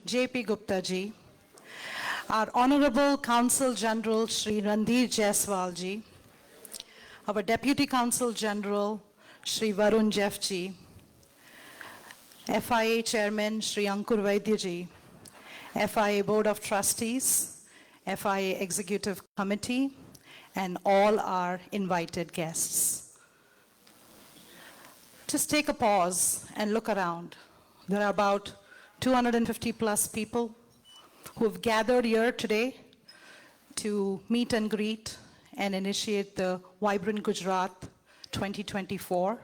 J.P. Gupta ji, our Honorable Consul General Shri Randhir Jaiswal ji, our Deputy Consul General Shri Varun Jeff ji, FIA Chairman Shri Ankur Vaidya ji, FIA Board of Trustees, FIA Executive Committee, and all our invited guests. Just take a pause and look around. There are about 250 plus people who have gathered here today to meet and greet and initiate the Vibrant Gujarat 2024.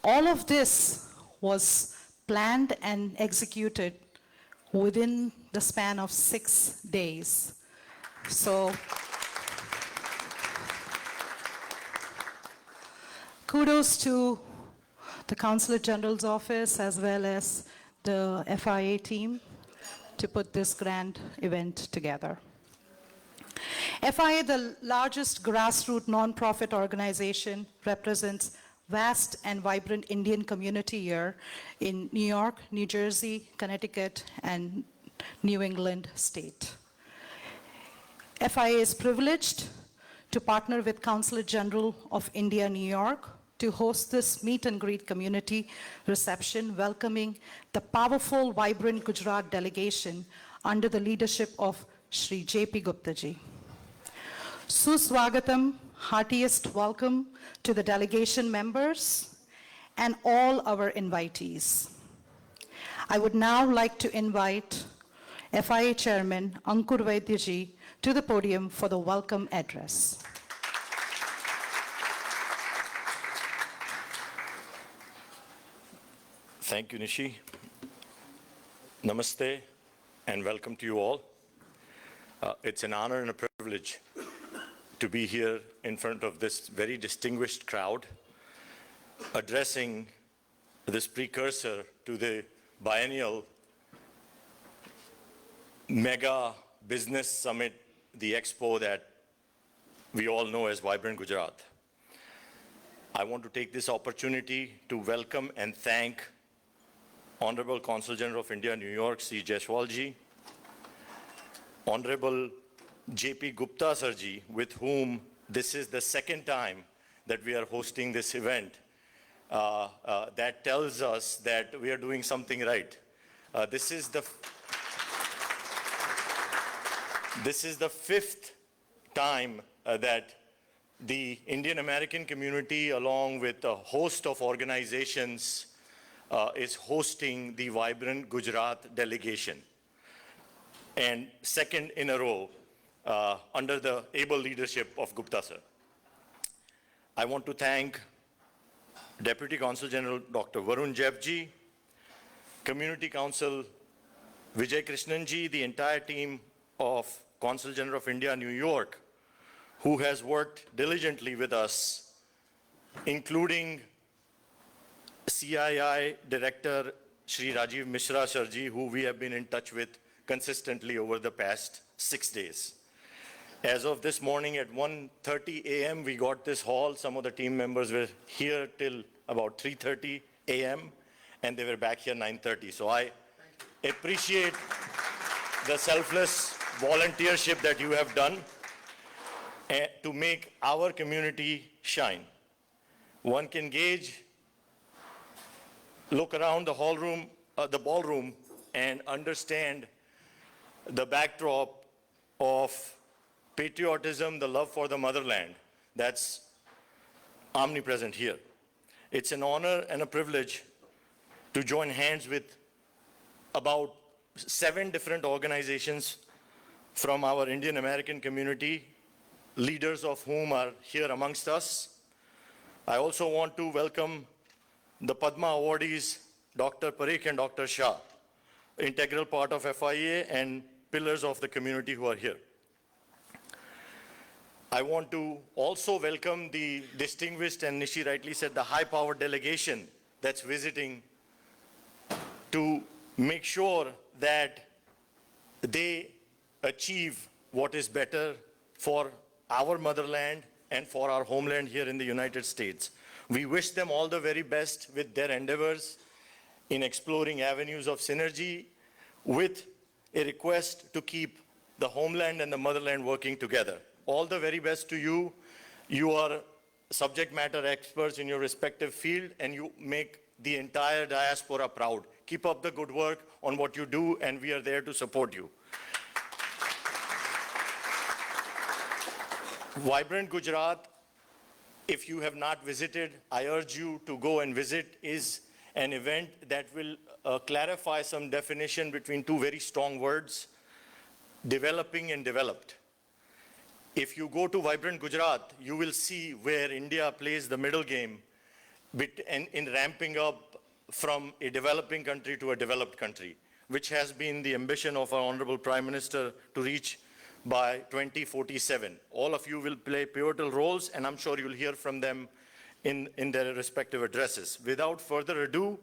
All of this was planned and executed within the span of 6 days. So, kudos to the Consulate General's office as well as the FIA team to put this grand event together. FIA, the largest grassroots non-profit organization, represents vast and vibrant Indian community here in New York, New Jersey, Connecticut, and New England state. FIA is privileged to partner with Consulate General of India, New York, to host this meet and greet community reception, welcoming the powerful, vibrant Gujarat delegation under the leadership of Shri J.P. Gupta ji. Suswagatam, heartiest welcome to the delegation members and all our invitees. I would now like to invite FIA Chairman Ankur Vaidya ji to the podium for the welcome address. Thank you, Nishi. Namaste and welcome to you all. It's an honor and a privilege to be here in front of this very distinguished crowd, addressing this precursor to the biennial mega business summit, the expo that we all know as Vibrant Gujarat. I want to take this opportunity to welcome and thank Honorable Consul General of India, New York, C. Jaiswal ji, Honorable J.P. Gupta sir ji, with whom this is the second time that we are hosting this event. That tells us that we are doing something right. This is the fifth time that the Indian American community, along with a host of organizations, is hosting the Vibrant Gujarat delegation. And second in a row, under the able leadership of Gupta sir. I want to thank Deputy Consul General Dr. Varun Jeff ji, Community Counsel Vijay Krishnan ji, the entire team of Consul General of India, New York, who has worked diligently with us, including CII Director Shri Rajiv Mishra sir ji, who we have been in touch with consistently over the past 6 days. As of this morning at 1:30 a.m., we got this hall. Some of the team members were here till about 3:30 a.m., and they were back here 9:30. So I appreciate the selfless volunteership that you have done to make our community shine. One can gauge, look around the ballroom, and understand the backdrop of patriotism, the love for the motherland that's omnipresent here. It's an honor and a privilege to join hands with about 7 different organizations from our Indian American community, leaders of whom are here amongst us. I also want to welcome the Padma awardees, Dr. Parikh and Dr. Shah, integral part of FIA and pillars of the community who are here. I want to also welcome the distinguished, and Nishi rightly said, the high-powered delegation that's visiting to make sure that they achieve what is better for our motherland and for our homeland here in the United States. We wish them all the very best with their endeavors in exploring avenues of synergy with a request to keep the homeland and the motherland working together. All the very best to you. You are subject matter experts in your respective field, and you make the entire diaspora proud. Keep up the good work on what you do, and we are there to support you. Vibrant Gujarat, if you have not visited, I urge you to go and visit, is an event that will clarify some definition between two very strong words, developing and developed. If you go to Vibrant Gujarat, you will see where India plays the middle game in ramping up from a developing country to a developed country, which has been the ambition of our Honorable Prime Minister to reach by 2047. All of you will play pivotal roles, and I'm sure you'll hear from them in their respective addresses. Without further ado,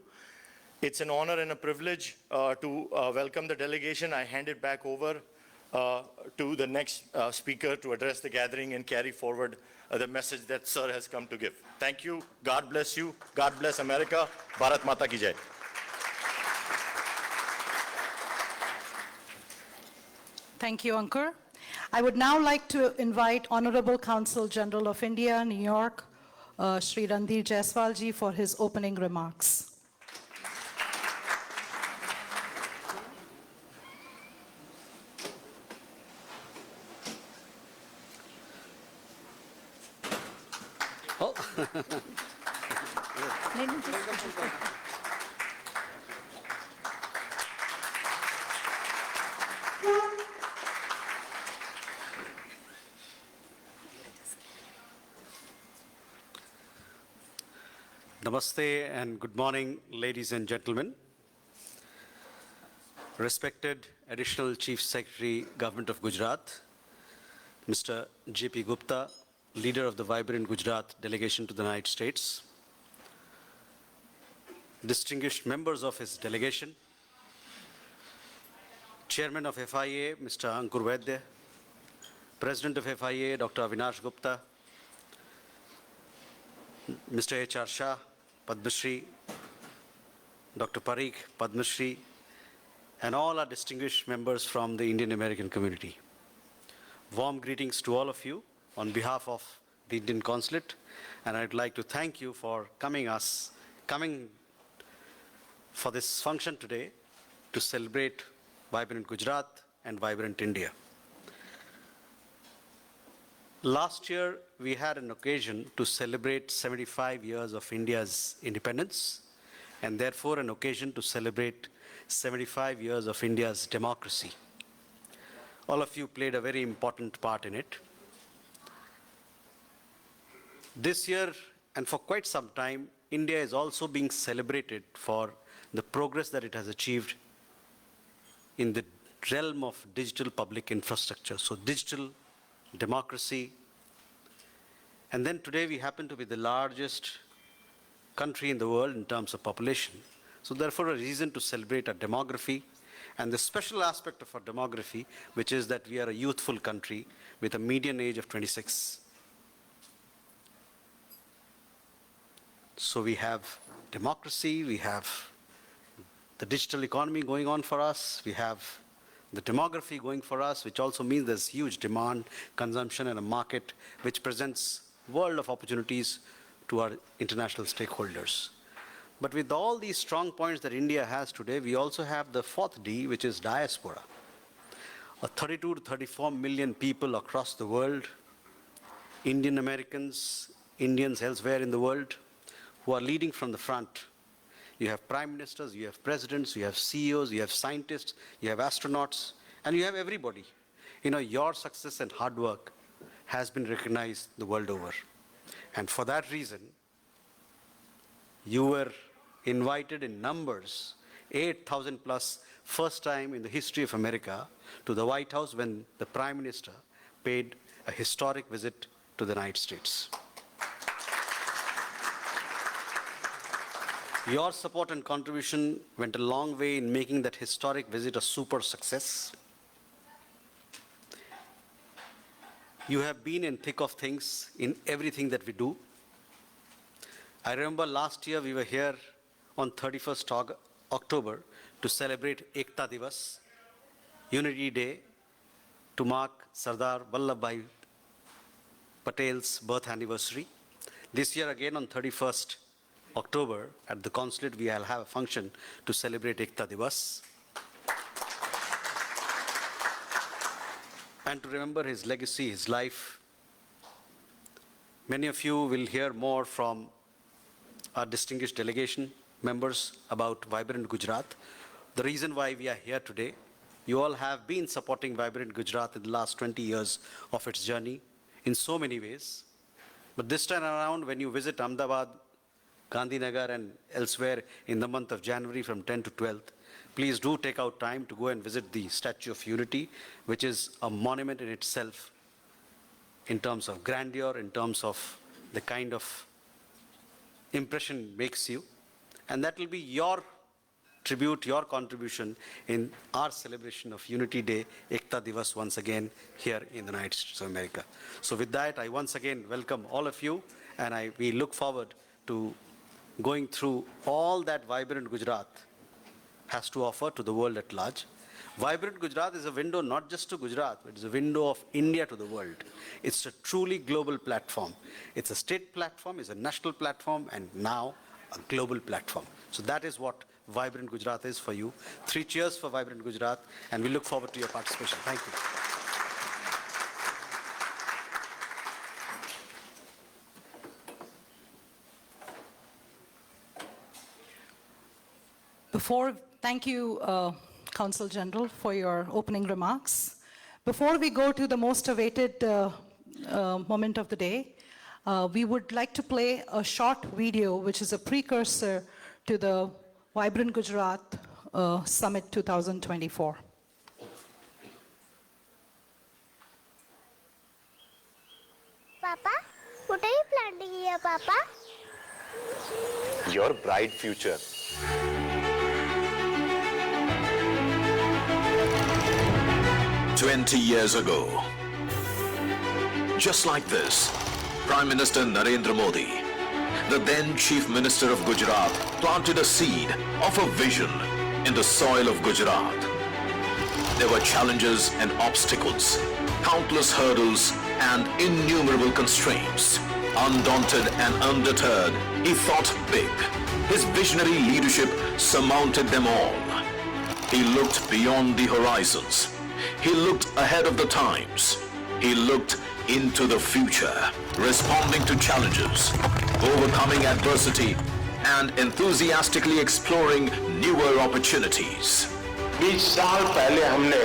it's an honor and a privilege to welcome the delegation. I hand it back over to the next speaker to address the gathering and carry forward the message that Sir has come to give. Thank you. God bless you. God bless America. Bharat Mata ki jai. Thank you, Ankur. I would now like to invite Honorable Consul General of India, New York, Shri Randhir Jaiswal ji, for his opening remarks. Oh. Namaste and good morning, ladies and gentlemen. Respected Additional Chief Secretary, Government of Gujarat, Mr. J.P. Gupta, leader of the Vibrant Gujarat delegation to the United States, distinguished members of his delegation, Chairman of FIA, Mr. Ankur Vaidya, President of FIA, Dr. Avinash Gupta, Mr. H.R. Shah, Padma Shri, Dr. Parikh, Padma Shri, and all our distinguished members from the Indian American community. Warm greetings to all of you on behalf of the Indian Consulate, and I'd like to thank you for coming for this function today to celebrate Vibrant Gujarat and Vibrant India. Last year, we had an occasion to celebrate 75 years of India's independence, and therefore an occasion to celebrate 75 years of India's democracy. All of you played a very important part in it. This year, and for quite some time, India is also being celebrated for the progress that it has achieved in the realm of digital public infrastructure. So digital, democracy, and then today we happen to be the largest country in the world in terms of population. So therefore a reason to celebrate our demography and the special aspect of our demography, which is that we are a youthful country with a median age of 26. So we have democracy, we have the digital economy going on for us, we have the demography going for us, which also means there's huge demand, consumption, and a market which presents world of opportunities to our international stakeholders. But with all these strong points that India has today, we also have the fourth D, which is diaspora. 32 to 34 million people across the world, Indian Americans, Indians elsewhere in the world, who are leading from the front. You have prime ministers, you have presidents, you have CEOs, you have scientists, you have astronauts, and you have everybody. You know, your success and hard work has been recognized the world over. And for that reason, you were invited in numbers, 8,000 plus, first time in the history of America, to the White House when the Prime Minister paid a historic visit to the United States. Your support and contribution went a long way in making that historic visit a super success. You have been in thick of things in everything that we do. I remember last year we were here on 31st October to to celebrate Ekta Divas, Unity Day, to mark Sardar Vallabhbhai Patel's birth anniversary. This year again on 31st October at the consulate we will have a function to celebrate Ekta Divas and to remember his legacy, his life. Many of you will hear more from our distinguished delegation members about Vibrant Gujarat. The reason why we are here today, you all have been supporting Vibrant Gujarat in the last 20 years of its journey in so many ways. But this time around, when you visit Ahmedabad, Gandhinagar and elsewhere in the month of January from 10th to 12th, please do take out time to go and visit the Statue of Unity, which is a monument in itself in terms of grandeur, in terms of the kind of impression it makes you. And that will be your tribute, your contribution in our celebration of Unity Day, Ekta Divas, once again here in the United States of America. So with that, I once again welcome all of you, and we look forward to going through all that Vibrant Gujarat has to offer to the world at large. Vibrant Gujarat is a window not just to Gujarat, but it's a window of India to the world. It's a truly global platform. It's a state platform, it's a national platform, and now a global platform. So that is what Vibrant Gujarat is for you. 3 cheers for Vibrant Gujarat, and we look forward to your participation. Thank you. Thank you, Consul General, for your opening remarks. Before we go to the most awaited moment of the day, we would like to play a short video, which is a precursor to the Vibrant Gujarat Summit 2024. Papa, what are you planting here, Papa? Your bright future. "20 years ago, just like this, Prime Minister Narendra Modi, the then Chief Minister of Gujarat, planted a seed of a vision in the soil of Gujarat. There were challenges and obstacles, countless hurdles and innumerable constraints. Undaunted and undeterred, he thought big. His visionary leadership surmounted them all. He looked beyond the horizons. He looked ahead of the times. He looked into the future, responding to challenges, overcoming adversity, and enthusiastically exploring newer opportunities. 20 साल पहले हमने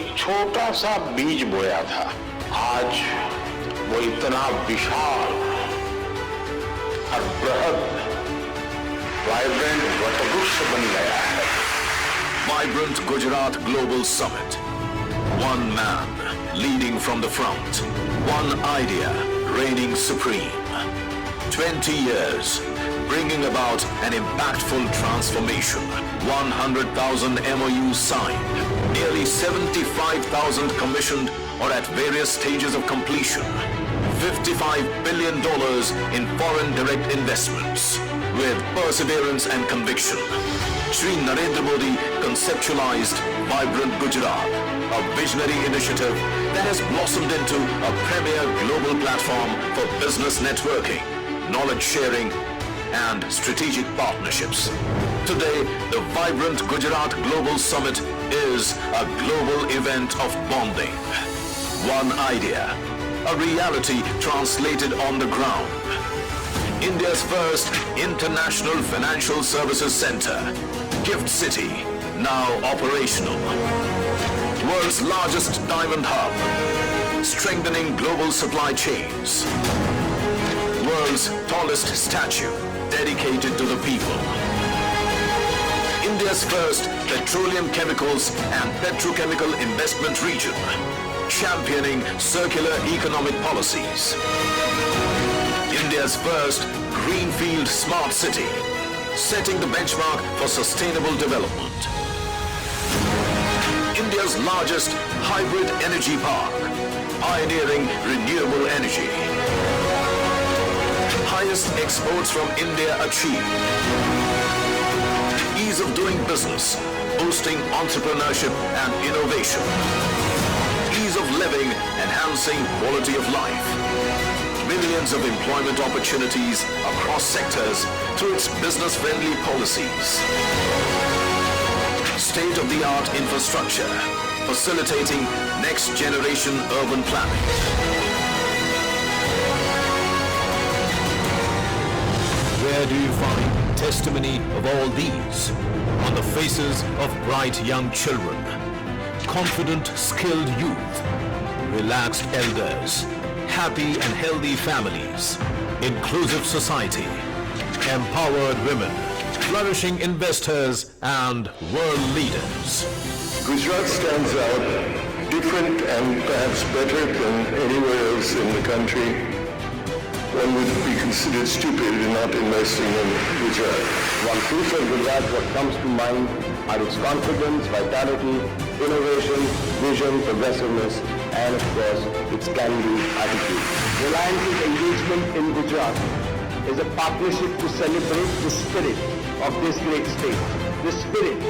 एक छोटा सा बीज बोया था। आज वो इतना विशाल और बृहद वाइब्रेंट वटवृक्ष बन गया है। Vibrant Gujarat Global Summit. One man leading from the front. One idea reigning supreme. 20 years bringing about an impactful transformation. 100,000 MOUs signed. Nearly 75,000 commissioned or at various stages of completion. $55 billion in foreign direct investments. With perseverance and conviction, Shri Narendra Modi conceptualized Vibrant Gujarat, a visionary initiative that has blossomed into a premier global platform for business networking, knowledge sharing, and strategic partnerships. Today, the Vibrant Gujarat Global Summit is a global event of bonding. One idea, a reality translated on the ground. India's first international financial services center, Gift City, now operational. World's largest diamond hub, strengthening global supply chains. World's tallest statue, dedicated to the people. India's first petroleum chemicals and petrochemical investment region, championing circular economic policies. India's first greenfield smart city, setting the benchmark for sustainable development. India's largest hybrid energy park, pioneering renewable energy. Highest exports from India achieved. Ease ease of doing business, boosting entrepreneurship and innovation. Ease of living, enhancing quality of life. Millions of employment opportunities across sectors through its business-friendly policies. State-of-the-art infrastructure, facilitating next-generation urban planning. Where do you find testimony of all these? On the faces of bright young children, confident, skilled youth, relaxed elders, happy and healthy families, inclusive society, empowered women, flourishing investors, and world leaders. Gujarat stands out different and perhaps better than anywhere else in the country. One would be considered stupid in not investing in Gujarat. One piece of Gujarat, what comes to mind are its confidence, vitality, innovation, vision, progressiveness, and of course, its can-do attitude. Reliance's engagement in Gujarat is a partnership to celebrate the spirit of this great state, the spirit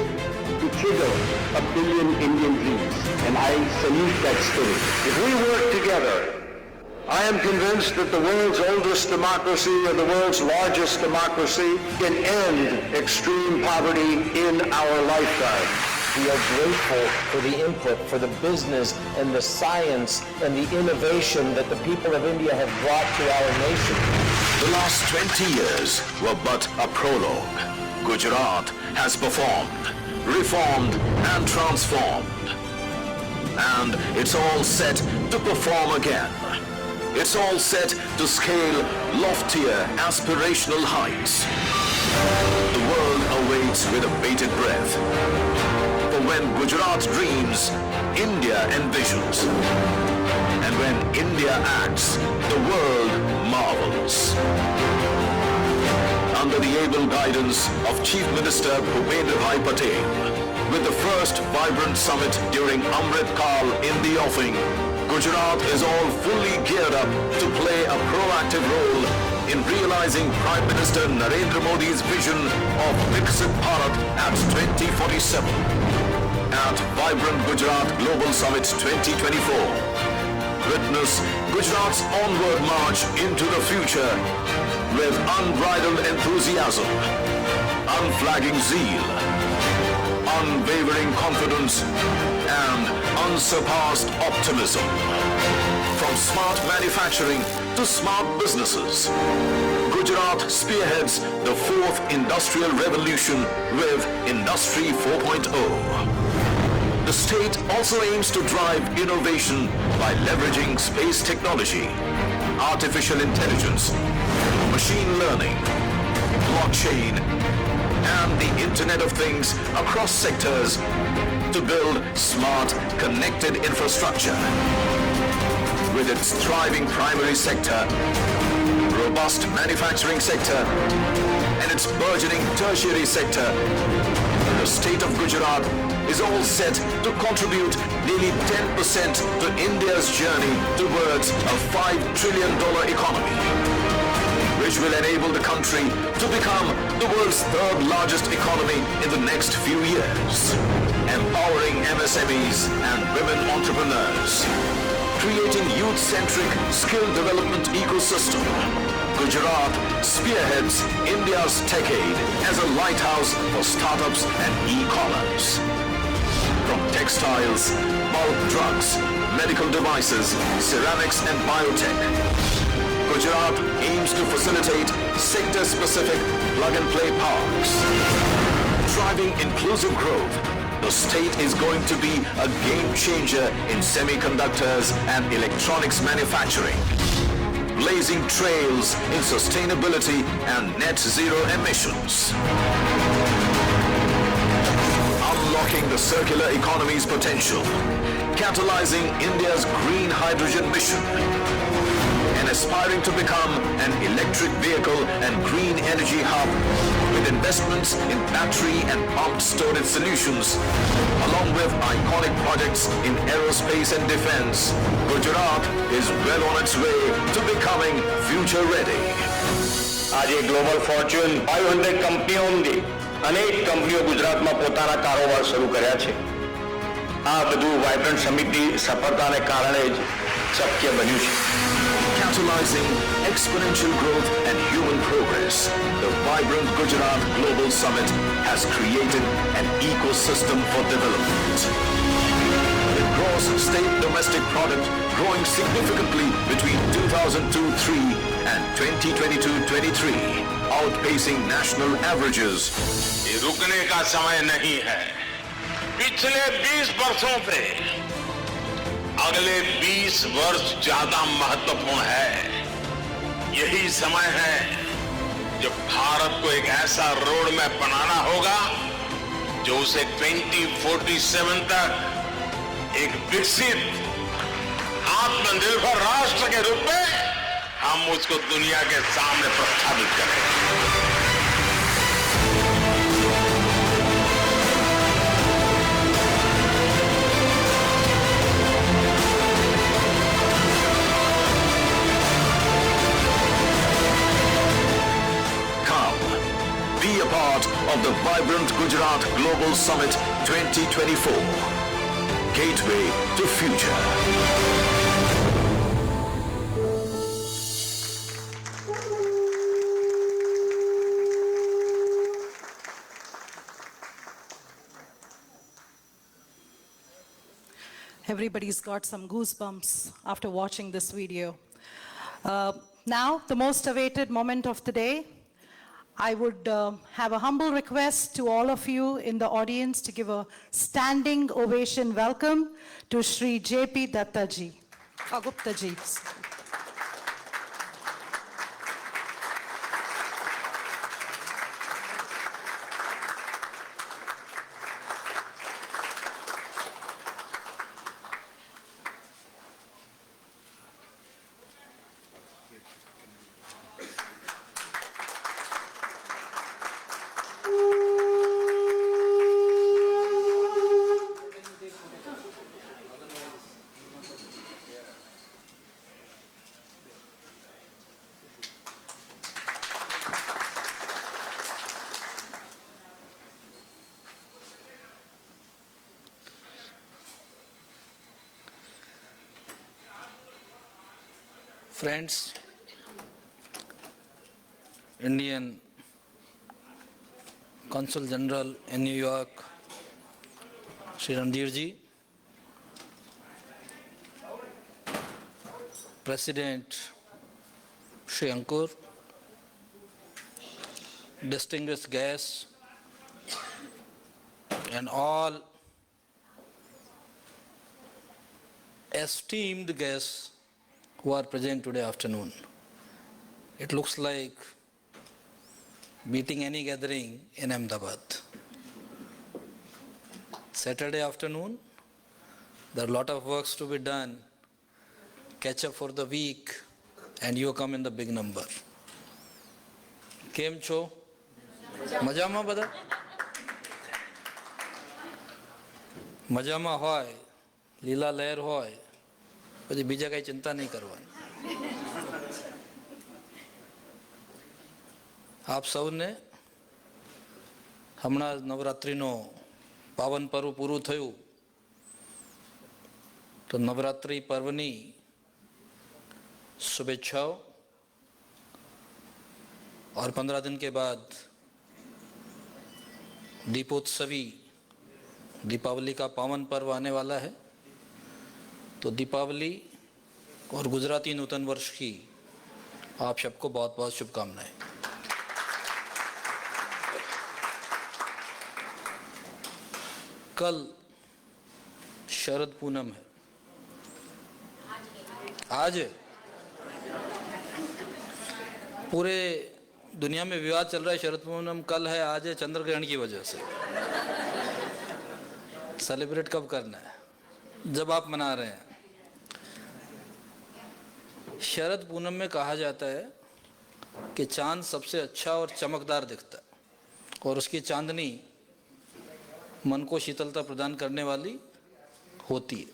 to trigger 1 billion Indian dreams, and I salute that spirit. If we work together, I am convinced that the world's oldest democracy and the world's largest democracy can end extreme poverty in our lifetime. We are grateful for the input, for the business and the science and the innovation that the people of India have brought to our nation. The last 20 years were but a prologue. Gujarat has performed, reformed, and transformed. And it's all set to perform again. It's all set to scale loftier aspirational heights. The world awaits with a bated breath. For when Gujarat dreams, India envisions. And when India acts, the world marvels. Under the able guidance of Chief Minister Bhupendra Bhai Patel, with the first vibrant summit during Amrit Kal in the offing, Gujarat is all fully geared up to play a proactive role in realizing Prime Minister Narendra Modi's vision of Viksit Bharat at 2047. At Vibrant Gujarat Global Summit 2024, witness Gujarat's onward march into the future with unbridled enthusiasm, unflagging zeal, unwavering confidence, and unsurpassed optimism. From smart manufacturing to smart businesses, Gujarat spearheads the fourth industrial revolution with Industry 4.0. The state also aims to drive innovation by leveraging space technology, artificial intelligence, machine learning, blockchain, and the Internet of Things across sectors to build smart, connected infrastructure. With its thriving primary sector, robust manufacturing sector, and its burgeoning tertiary sector, the state of Gujarat is all set to contribute nearly 10% to India's journey towards a $5 trillion economy, which will enable the country to become the world's third largest economy in the next few years, empowering MSMEs and women entrepreneurs, creating youth-centric skill development ecosystem. Gujarat spearheads India's decade as a lighthouse for startups and e-commerce. From textiles, bulk drugs, medical devices, ceramics and biotech, Gujarat aims to facilitate sector-specific plug-and-play parks. Driving inclusive growth, the state is going to be a game-changer in semiconductors and electronics manufacturing, blazing trails in sustainability and net zero emissions, unlocking the circular economy's potential, catalyzing India's green hydrogen mission, and aspiring to become an electric vehicle and green energy hub with investments in battery and pumped storage solutions, along with iconic projects in aerospace and defense. Gujarat is well on its way to becoming future ready. आज ये global Fortune 500 कंपनियों होंगी અનેક કંપનીઓ ગુજરાતમાં પોતાના કારોબાર શરૂ કર્યા છે. આ બધું વાઇબ્રન્ટ સમિટની સફળતાને કારણે જ શક્ય બન્યું છે. Catalyzing exponential growth and human progress, the vibrant Gujarat Global Summit has created an ecosystem for development. The gross state domestic product growing significantly between 2002-03 and 2022-23, outpacing national averages. ये रुकने का समय नहीं है. पिछले 20 वर्षों से अगले 20 वर्ष ज्यादा महत्वपूर्ण है. यही समय है जब भारत को एक ऐसा रोड मैप बनाना होगा जो उसे 2047 तक एक विकसित आत्मनिर्भर राष्ट्र के रूप में हम उसको दुनिया के सामने प्रस्थापित करेंगे. Be a part of the vibrant Gujarat Global Summit 2024. Gateway to future. Everybody's got some goosebumps after watching this video. Now, the most awaited moment of the day. I would have a humble request to all of you in the audience to give a standing ovation welcome to Shri J.P. Dattaji, Guptaji. Friends, Indian Consul General in New York, Shri Randir ji, President Shri Ankur, distinguished guests, and all esteemed guests who are present today afternoon. It looks like meeting any gathering in Ahmedabad. Saturday afternoon, there are a lot of works to be done, catch up for the week, and you come in the big number. Kem cho? Majama bada? Majama hoy, Leela Lair hoy, પછી બીજા કઈ ચિંતા નહીં કરવાની. આપ સૌને હમણાં નવરાત્રિનો પાવન પર્વ પૂરું થયું તો નવરાત્રિ પર્વની શુભેચ્છાઓ. और 15 दिन के बाद दीपोत्सवी दीपावली का पावन पर्व आने वाला है. तो दीपावली और गुजराती नूतन वर्ष की आप सबको बहुत बहुत शुभकामनाएं. कल शरद पूनम है. आज पूरे दुनिया में विवाद चल रहा है. शरद पूनम कल है, आज है, चंद्र ग्रहण की वजह से. सेलिब्रेट कब करना है? जब आप मना रहे हैं. शरद पूनम में कहा जाता है कि चांद सबसे अच्छा और चमकदार दिखता है और उसकी चांदनी मन को शीतलता प्रदान करने वाली होती है.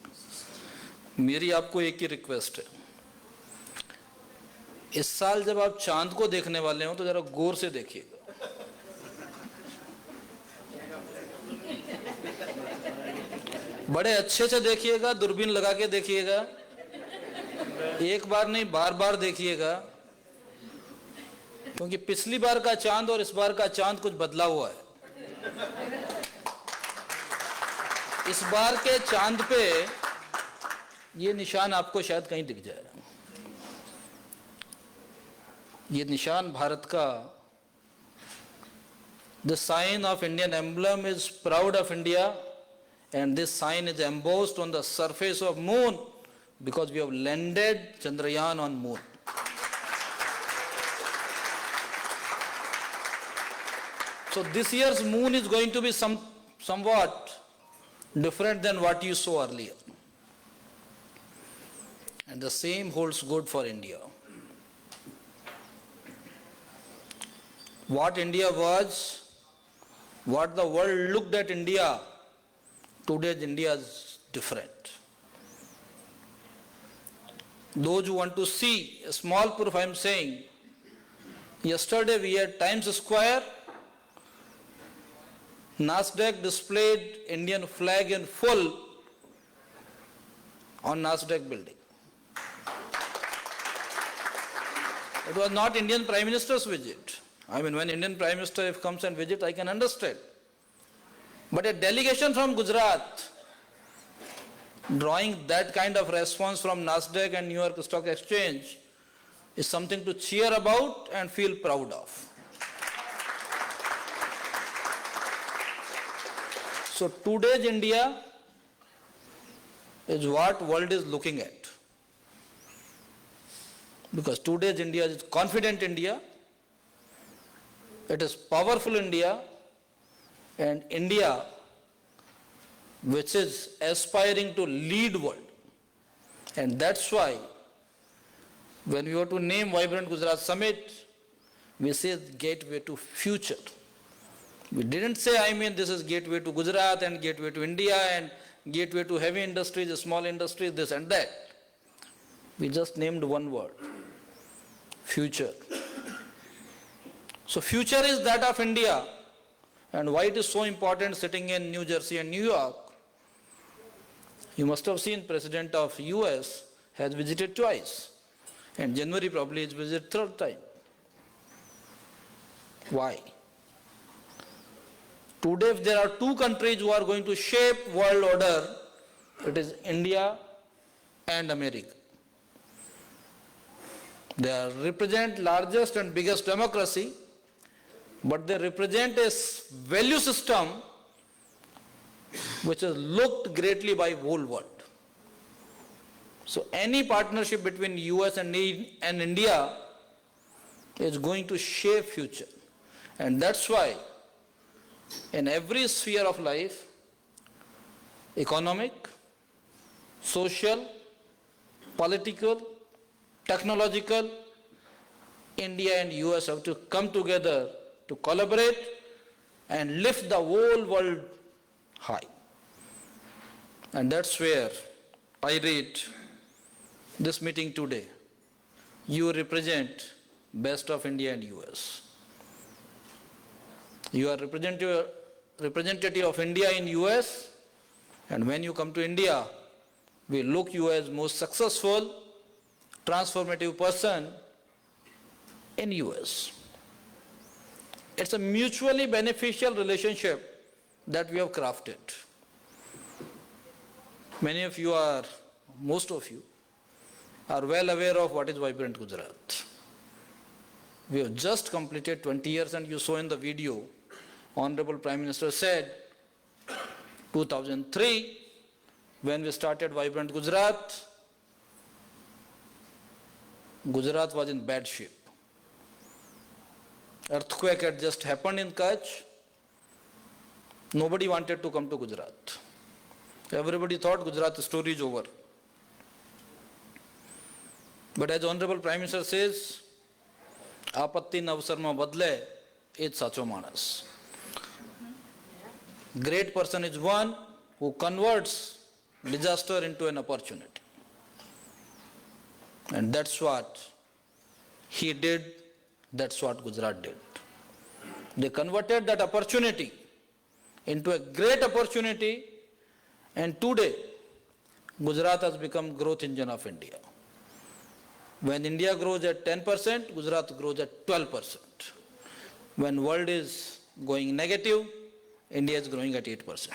मेरी आपको एक ही रिक्वेस्ट है, इस साल जब आप चांद को देखने वाले हो तो जरा गौर से देखिएगा. बड़े अच्छे से देखिएगा, दूरबीन लगा के देखिएगा, एक बार नहीं बार बार देखिएगा, क्योंकि पिछली बार का चांद और इस बार का चांद कुछ बदला हुआ है। इस बार के चांद पे ये निशान आपको शायद कहीं दिख जाए। ये निशान भारत का, the sign of Indian emblem is proud of India, and this sign is embossed on the surface of moon because we have landed Chandrayaan on moon. So this year's moon is going to be somewhat different than what you saw earlier. And the same holds good for India. What India was, what the world looked at India, today's India is different. Those who want to see a small proof, I am saying, yesterday we had Times Square, Nasdaq displayed Indian flag in full on Nasdaq building. It was not Indian Prime Minister's visit. I mean, when Indian Prime Minister comes and visits, I can understand. But a delegation from Gujarat drawing that kind of response from Nasdaq and New York Stock Exchange is something to cheer about and feel proud of. So today's India is what world is looking at. Because today's India is confident India, it is powerful India, and India which is aspiring to lead world. And that's why when we were to name Vibrant Gujarat Summit, we say gateway to future. We didn't say, I mean, this is gateway to Gujarat and gateway to India and gateway to heavy industries, small industries, this and that. We just named one word, future. So future is that of India. And why it is so important sitting in New Jersey and New York? You must have seen President of US has visited twice. And January probably is visit third time. Why? Today, if there are two countries who are going to shape world order, it is India and America. They represent largest and biggest democracy, but they represent a value system which is looked greatly by whole world. So any partnership between US and India is going to shape future. And that's why in every sphere of life, economic, social, political, technological, India and US have to come together to collaborate and lift the whole world high. And that's where I read this meeting today. You represent best of India and US. You are representative of India in US, and when you come to India, we look you as most successful, transformative person in US. It's a mutually beneficial relationship that we have crafted. Many of you are, most of you, are well aware of what is Vibrant Gujarat. We have just completed 20 years, and you saw in the video, Honorable Prime Minister said, 2003, when we started Vibrant Gujarat, Gujarat was in bad shape. Earthquake had just happened in Kutch. Nobody wanted to come to Gujarat. Everybody thought Gujarat story is over. But as Honorable Prime Minister says, આપત્તિ અવસરમાં બદલે એ જ સાચો માણસ. Great person is one who converts disaster into an opportunity. And that's what he did, that's what Gujarat did. They converted that opportunity into a great opportunity, And today, Gujarat has become growth engine of India. When India grows at 10%, Gujarat grows at 12%. When world is going negative, India is growing at 8%.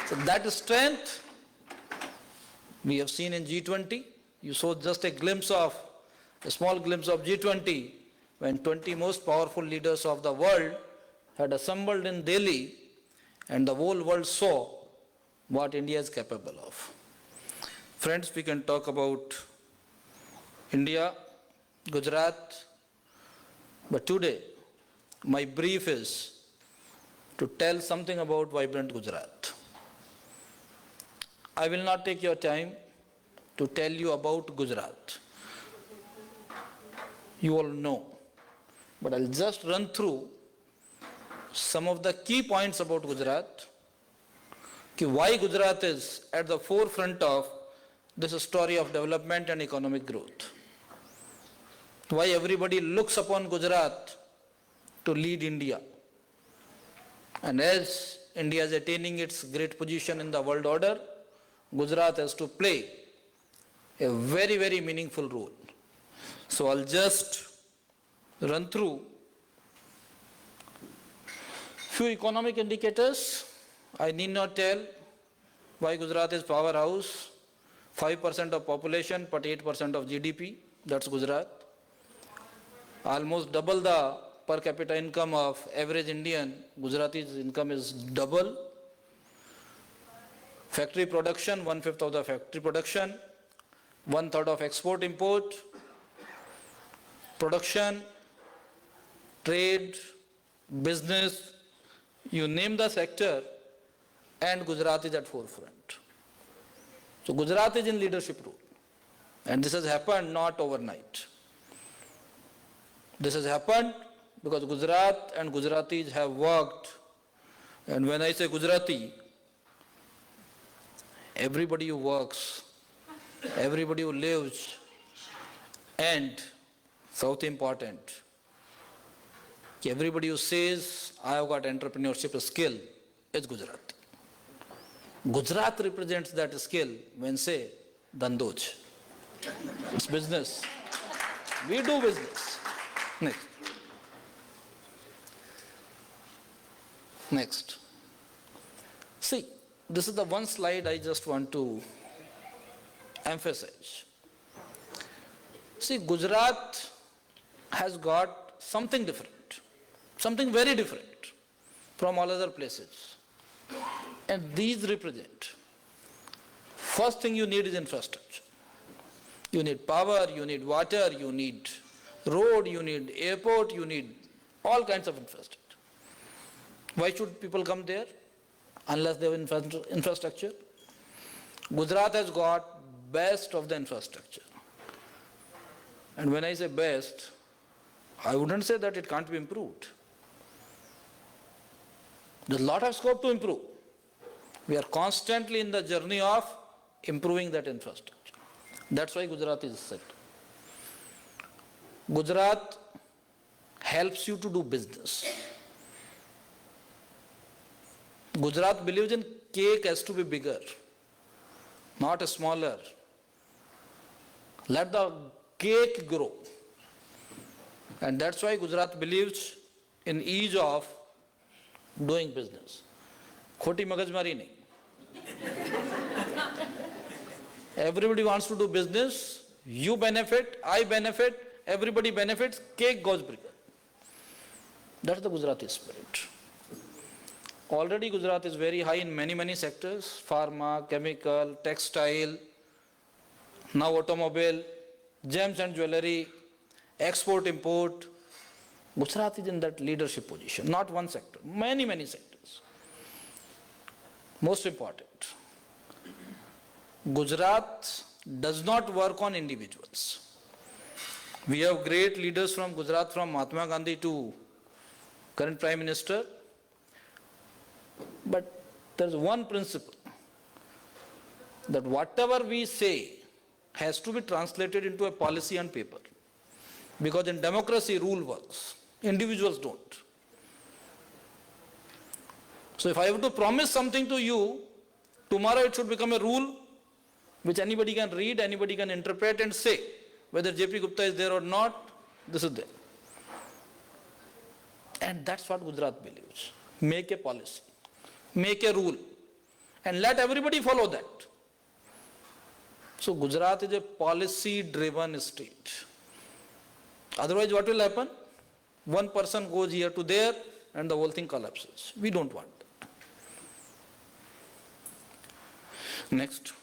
So that strength we have seen in G20. You saw just a small glimpse of G20 when 20 most powerful leaders of the world had assembled in Delhi, and the whole world saw what India is capable of. Friends, we can talk about India, Gujarat, but today my brief is to tell something about vibrant Gujarat. I will not take your time to tell you about Gujarat. You all know, but I'll just run through some of the key points about Gujarat, why Gujarat is at the forefront of this story of development and economic growth. Why everybody looks upon Gujarat to lead India. And as India is attaining its great position in the world order, Gujarat has to play a very, very meaningful role. So I'll just run through few economic indicators. I need not tell why Gujarat is powerhouse. 5% of population, but 8% of GDP. That's Gujarat. Almost double the per capita income of average Indian. Gujarati's income is double. Factory production, 1/5 of the factory production, 1/3 of export import, production, trade, business, you name the sector, and Gujarat is at forefront. So Gujarat is in leadership role. And this has happened not overnight. This has happened because Gujarat and Gujaratis have worked. And when I say Gujarati, everybody who works, everybody who lives, and South important, everybody who says, I have got entrepreneurship skill, is Gujarati. Gujarat represents that skill when say, Dandoj. It's business. We do business. Next. See, this is the one slide I just want to emphasize. See, Gujarat has got something different, something very different from all other places. And these represent, first thing you need is infrastructure. You need power, you need water, you need road, you need airport, you need all kinds of infrastructure. Why should people come there unless they have infrastructure? Gujarat has got best of the infrastructure. And when I say best, I wouldn't say that it can't be improved. There's a lot of scope to improve. We are constantly in the journey of improving that infrastructure. That's why Gujarat is set. Gujarat helps you to do business. Gujarat believes in cake has to be bigger, not smaller. Let the cake grow. And that's why Gujarat believes in ease of doing business. Khoti magajmari nahi. Everybody wants to do business. You benefit, I benefit, everybody benefits, cake goes bigger. That's the Gujarati spirit. Already Gujarat is very high in many, many sectors. Pharma, chemical, textile, now automobile, gems and jewelry, export, import. Gujarat is in that leadership position, not one sector, many, many sectors. Most important, Gujarat does not work on individuals. We have great leaders from Gujarat, from Mahatma Gandhi to current Prime Minister. But there's one principle, that whatever we say has to be translated into a policy on paper. Because in democracy, rule works. Individuals don't. So if I have to promise something to you, tomorrow it should become a rule which anybody can read, anybody can interpret and say whether JP Gupta is there or not, this is there. And that's what Gujarat believes. Make a policy, make a rule, and let everybody follow that. So Gujarat is a policy-driven state. Otherwise, what will happen? One person goes here to there and the whole thing collapses. We don't want that. Next.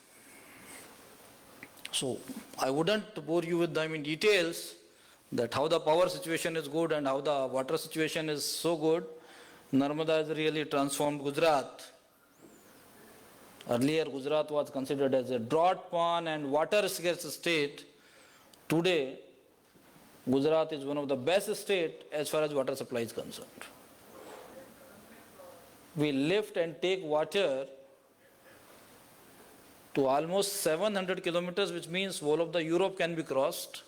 So I wouldn't bore you with them in details that how the power situation is good and how the water situation is so good. Narmada has really transformed Gujarat. Earlier, Gujarat was considered as a drought-prone and water-scarce state. Today, Gujarat is one of the best states as far as water supply is concerned. We lift and take water to almost 700 kilometers, which means whole of the Europe can be crossed,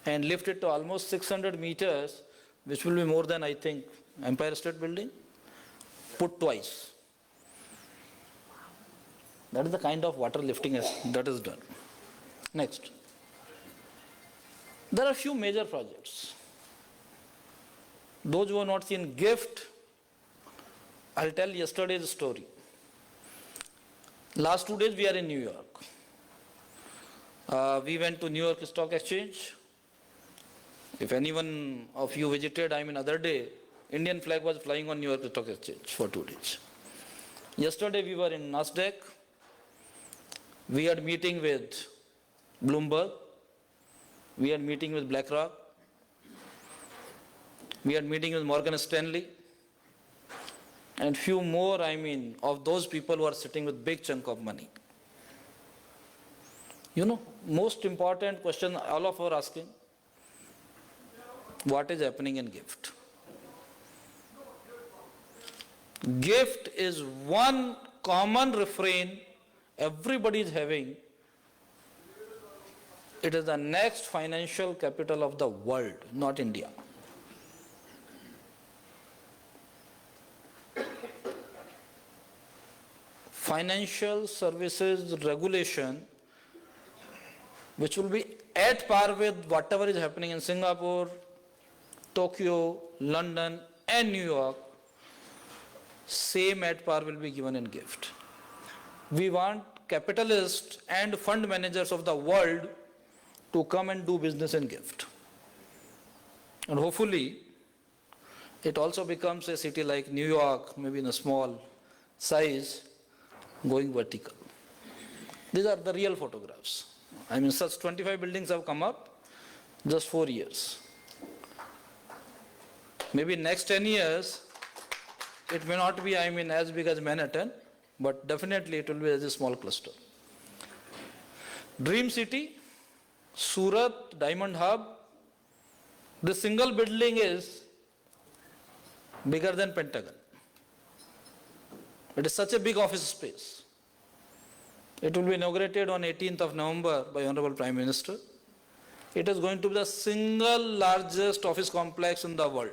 and lift it to almost 600 meters, which will be more than, I think, Empire State Building, put twice. That is the kind of water lifting that is done. Next. There are a few major projects. Those who have not seen GIFT, I'll tell yesterday's story. Last 2 days we are in New York. We went to New York Stock Exchange. If anyone of you visited, other day, Indian flag was flying on New York Stock Exchange for 2 days. Yesterday we were in Nasdaq. We had meeting with Bloomberg. We had meeting with BlackRock. We had meeting with Morgan Stanley. And few more, of those people who are sitting with big chunk of money. Most important question all of us are asking, what is happening in GIFT? GIFT is one common refrain everybody is having. It is the next financial capital of the world, not India. Financial services regulation, which will be at par with whatever is happening in Singapore, Tokyo, London, and New York, same at par will be given in GIFT. We want capitalists and fund managers of the world to come and do business in GIFT. And hopefully, it also becomes a city like New York, maybe in a small size, going vertical. These are the real photographs. Such 25 buildings have come up, just 4 years. Maybe next 10 years, it may not be, as big as Manhattan, but definitely it will be as a small cluster. Dream City, Surat, Diamond Hub, the single building is bigger than Pentagon. It is such a big office space. It will be inaugurated on 18th of November by Honorable Prime Minister. It is going to be the single largest office complex in the world.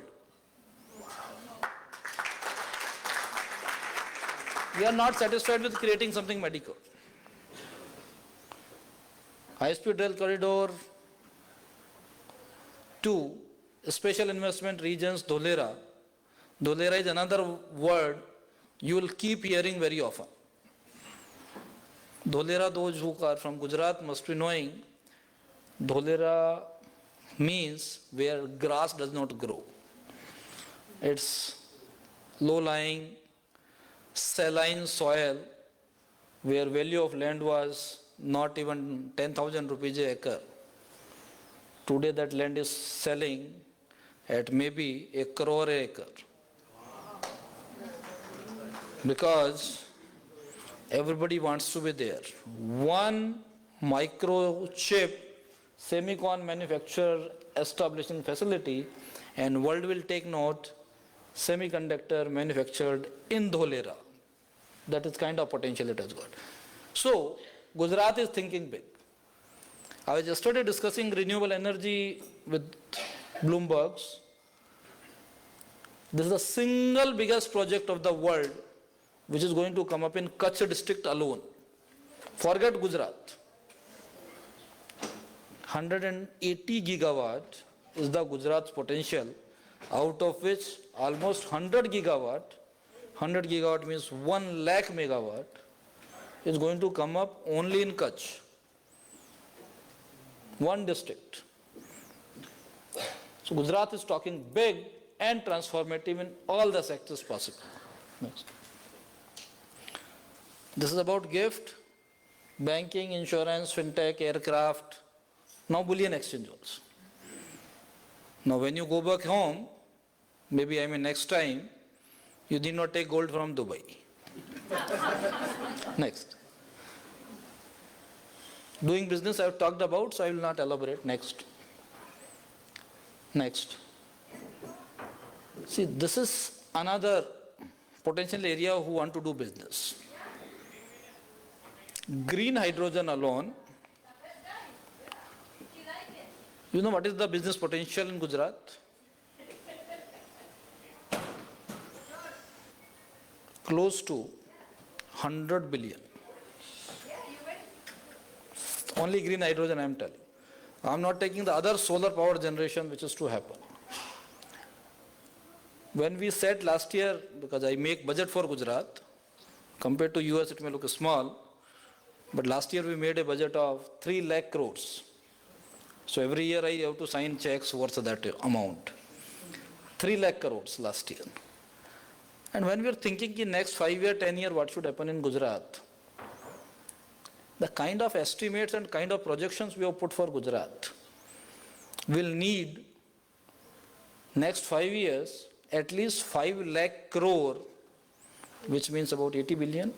We are not satisfied with creating something medical. High-speed rail corridor 2, special investment regions, Dholera. Dholera is another word you will keep hearing very often. Dholera, those who are from Gujarat must be knowing, Dholera means where grass does not grow. It's low-lying, saline soil where value of land was not even 10,000 rupees an acre. Today that land is selling at maybe 1 crore an acre. Because everybody wants to be there. One microchip semicon manufacturer establishing facility, and world will take note, semiconductor manufactured in Dholera. That is kind of potential it has got. So Gujarat is thinking big. I was yesterday discussing renewable energy with Bloomberg's. This is the single biggest project of the world which is going to come up in Kutch district alone. Forget Gujarat. 180 gigawatt is the Gujarat's potential, out of which almost 100 gigawatt means 1 lakh megawatt, is going to come up only in Kutch. One district. So Gujarat is talking big and transformative in all the sectors possible. Next. This is about gift, banking, insurance, fintech, aircraft, now bullion exchange also. Now when you go back home, maybe next time, you did not take gold from Dubai. Next. Doing business I have talked about, so I will not elaborate. Next. Next. See, this is another potential area who want to do business. Green hydrogen alone. You know what is the business potential in Gujarat? Close to 100 billion. Only green hydrogen I am telling. I am not taking the other solar power generation which is to happen. When we said last year, because I make budget for Gujarat, compared to US it may look small, but last year we made a budget of 3 lakh crores. So every year I have to sign checks worth that amount. 3 lakh crores last year. And when we are thinking in next 5 year, 10 year, what should happen in Gujarat? The kind of estimates and kind of projections we have put for Gujarat will need next 5 years at least 5 lakh crore, which means about 80 billion,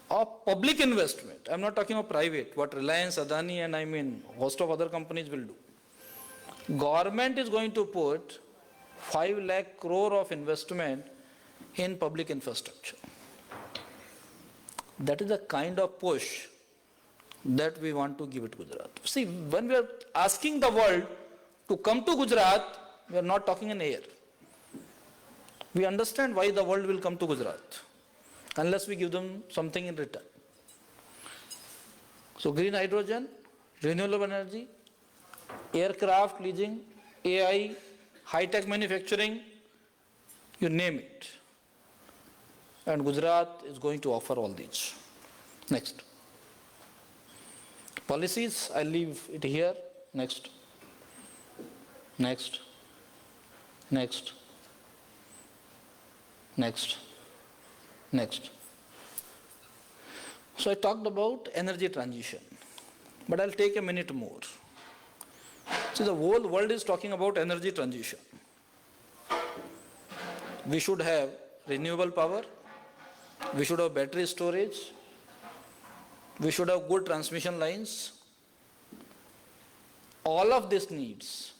of public investment. I am not talking of private, what Reliance, Adani and host of other companies will do. Government is going to put 5 lakh crore of investment in public infrastructure. That is the kind of push that we want to give it to Gujarat. See, when we are asking the world to come to Gujarat, we are not talking in air. We understand why the world will come to Gujarat, unless we give them something in return. So green hydrogen, renewable energy, aircraft leasing, AI, high-tech manufacturing, you name it. And Gujarat is going to offer all these. Next. Policies, I'll leave it here. Next. Next. Next. Next. Next. So I talked about energy transition, but I'll take a minute more. See, the whole world is talking about energy transition. We should have renewable power, we should have battery storage, we should have good transmission lines. All of this needs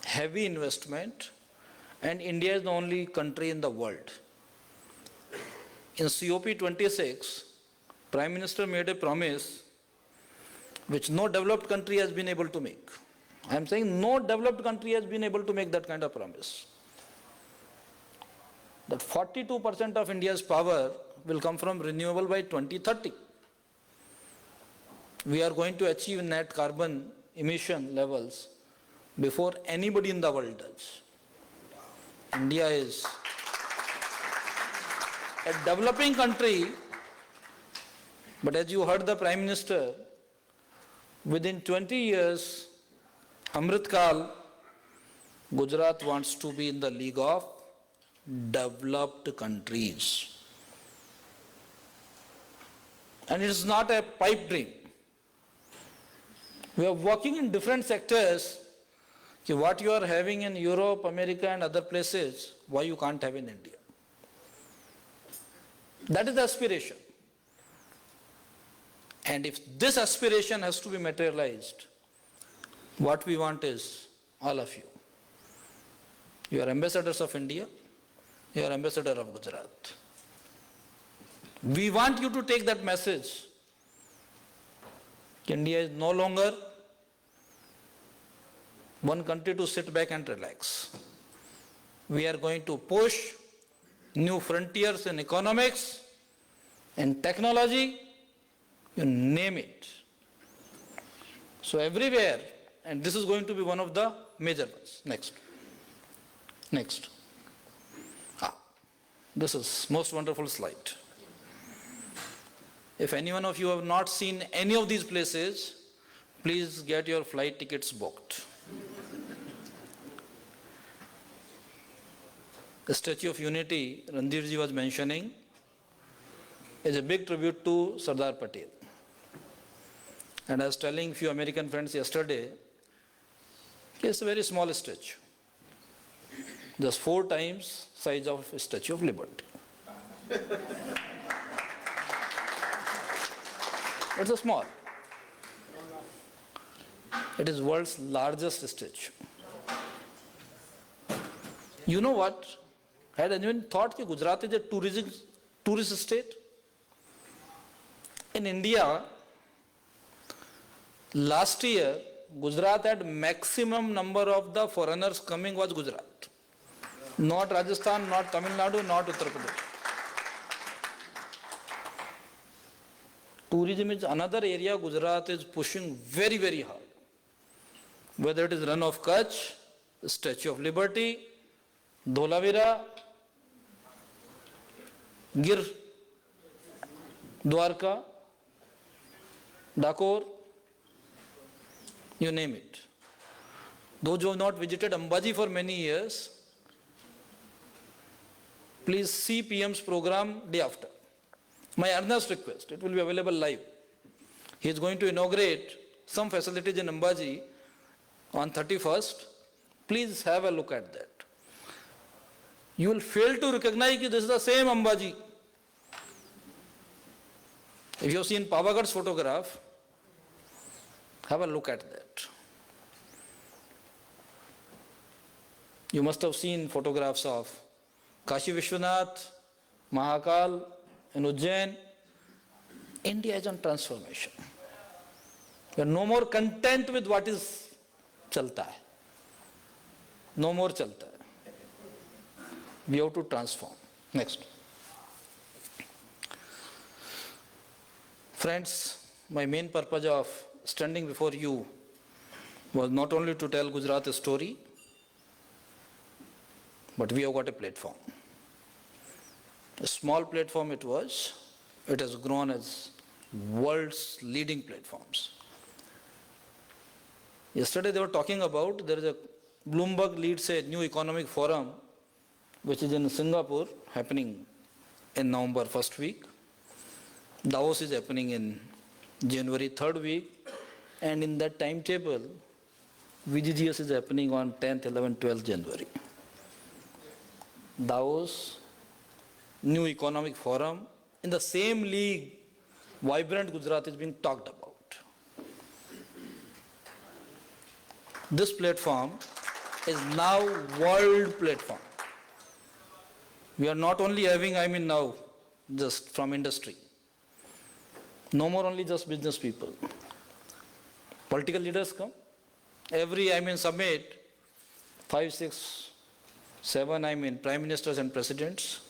heavy investment, and India is the only country in the world. In COP26, Prime Minister made a promise which no developed country has been able to make. I am saying no developed country has been able to make that kind of promise. That 42% of India's power will come from renewable by 2030. We are going to achieve net carbon emission levels before anybody in the world does. India is a developing country, but as you heard the Prime Minister, within 20 years, Amrit Kal, Gujarat wants to be in the league of developed countries. And it is not a pipe dream. We are working in different sectors. What you are having in Europe, America and other places, why you can't have in India? That is the aspiration. And if this aspiration has to be materialized, what we want is all of you. You are ambassadors of India, you are ambassador of Gujarat. We want you to take that message. India is no longer one country to sit back and relax. We are going to push new frontiers in economics, in technology, you name it. So everywhere, and this is going to be one of the major ones. Next. Next. This is most wonderful slide. If any one of you have not seen any of these places, please get your flight tickets booked. The Statue of Unity, Randirji was mentioning, is a big tribute to Sardar Patel. And I was telling a few American friends yesterday, it's a very small statue. Just 4 times size of a Statue of Liberty. It's a small. It is world's largest statue. You know what? Had anyone thought that Gujarat is a tourist state? In India, last year, Gujarat had maximum number of the foreigners coming was Gujarat. Not Rajasthan, not Tamil Nadu, not Uttar Pradesh. Tourism is another area Gujarat is pushing very, very hard. Whether it is Run of Kutch, Statue of Liberty, Dholavira, Gir, Dwarka, Dakor, you name it. Those who have not visited Ambaji for many years, please see PM's program day after. My earnest request, it will be available live. He is going to inaugurate some facilities in Ambaji on 31st. Please have a look at that. You will fail to recognize that this is the same Ambaji. If you have seen Pavagad's photograph, have a look at that. You must have seen photographs of Kashi Vishwanath, Mahakal, and Ujjain. India is on transformation. We are no more content with what is chalta hai. No more chalta hai. We have to transform. Next. Friends, my main purpose of standing before you was not only to tell Gujarat's story, but we have got a platform. A small platform it was. It has grown as world's leading platforms. Yesterday they were talking about, there is a Bloomberg leads a new economic forum which is in Singapore happening in November 1st week. Davos is happening in January 3rd week, and in that timetable VGGS is happening on 10th, 11th, 12th January. Davos, new economic forum, in the same league, vibrant Gujarat is being talked about. This platform is now world platform. We are not only having, now, just from industry. No more only just business people. Political leaders come. Every, summit, 5, 6, 7, prime ministers and presidents,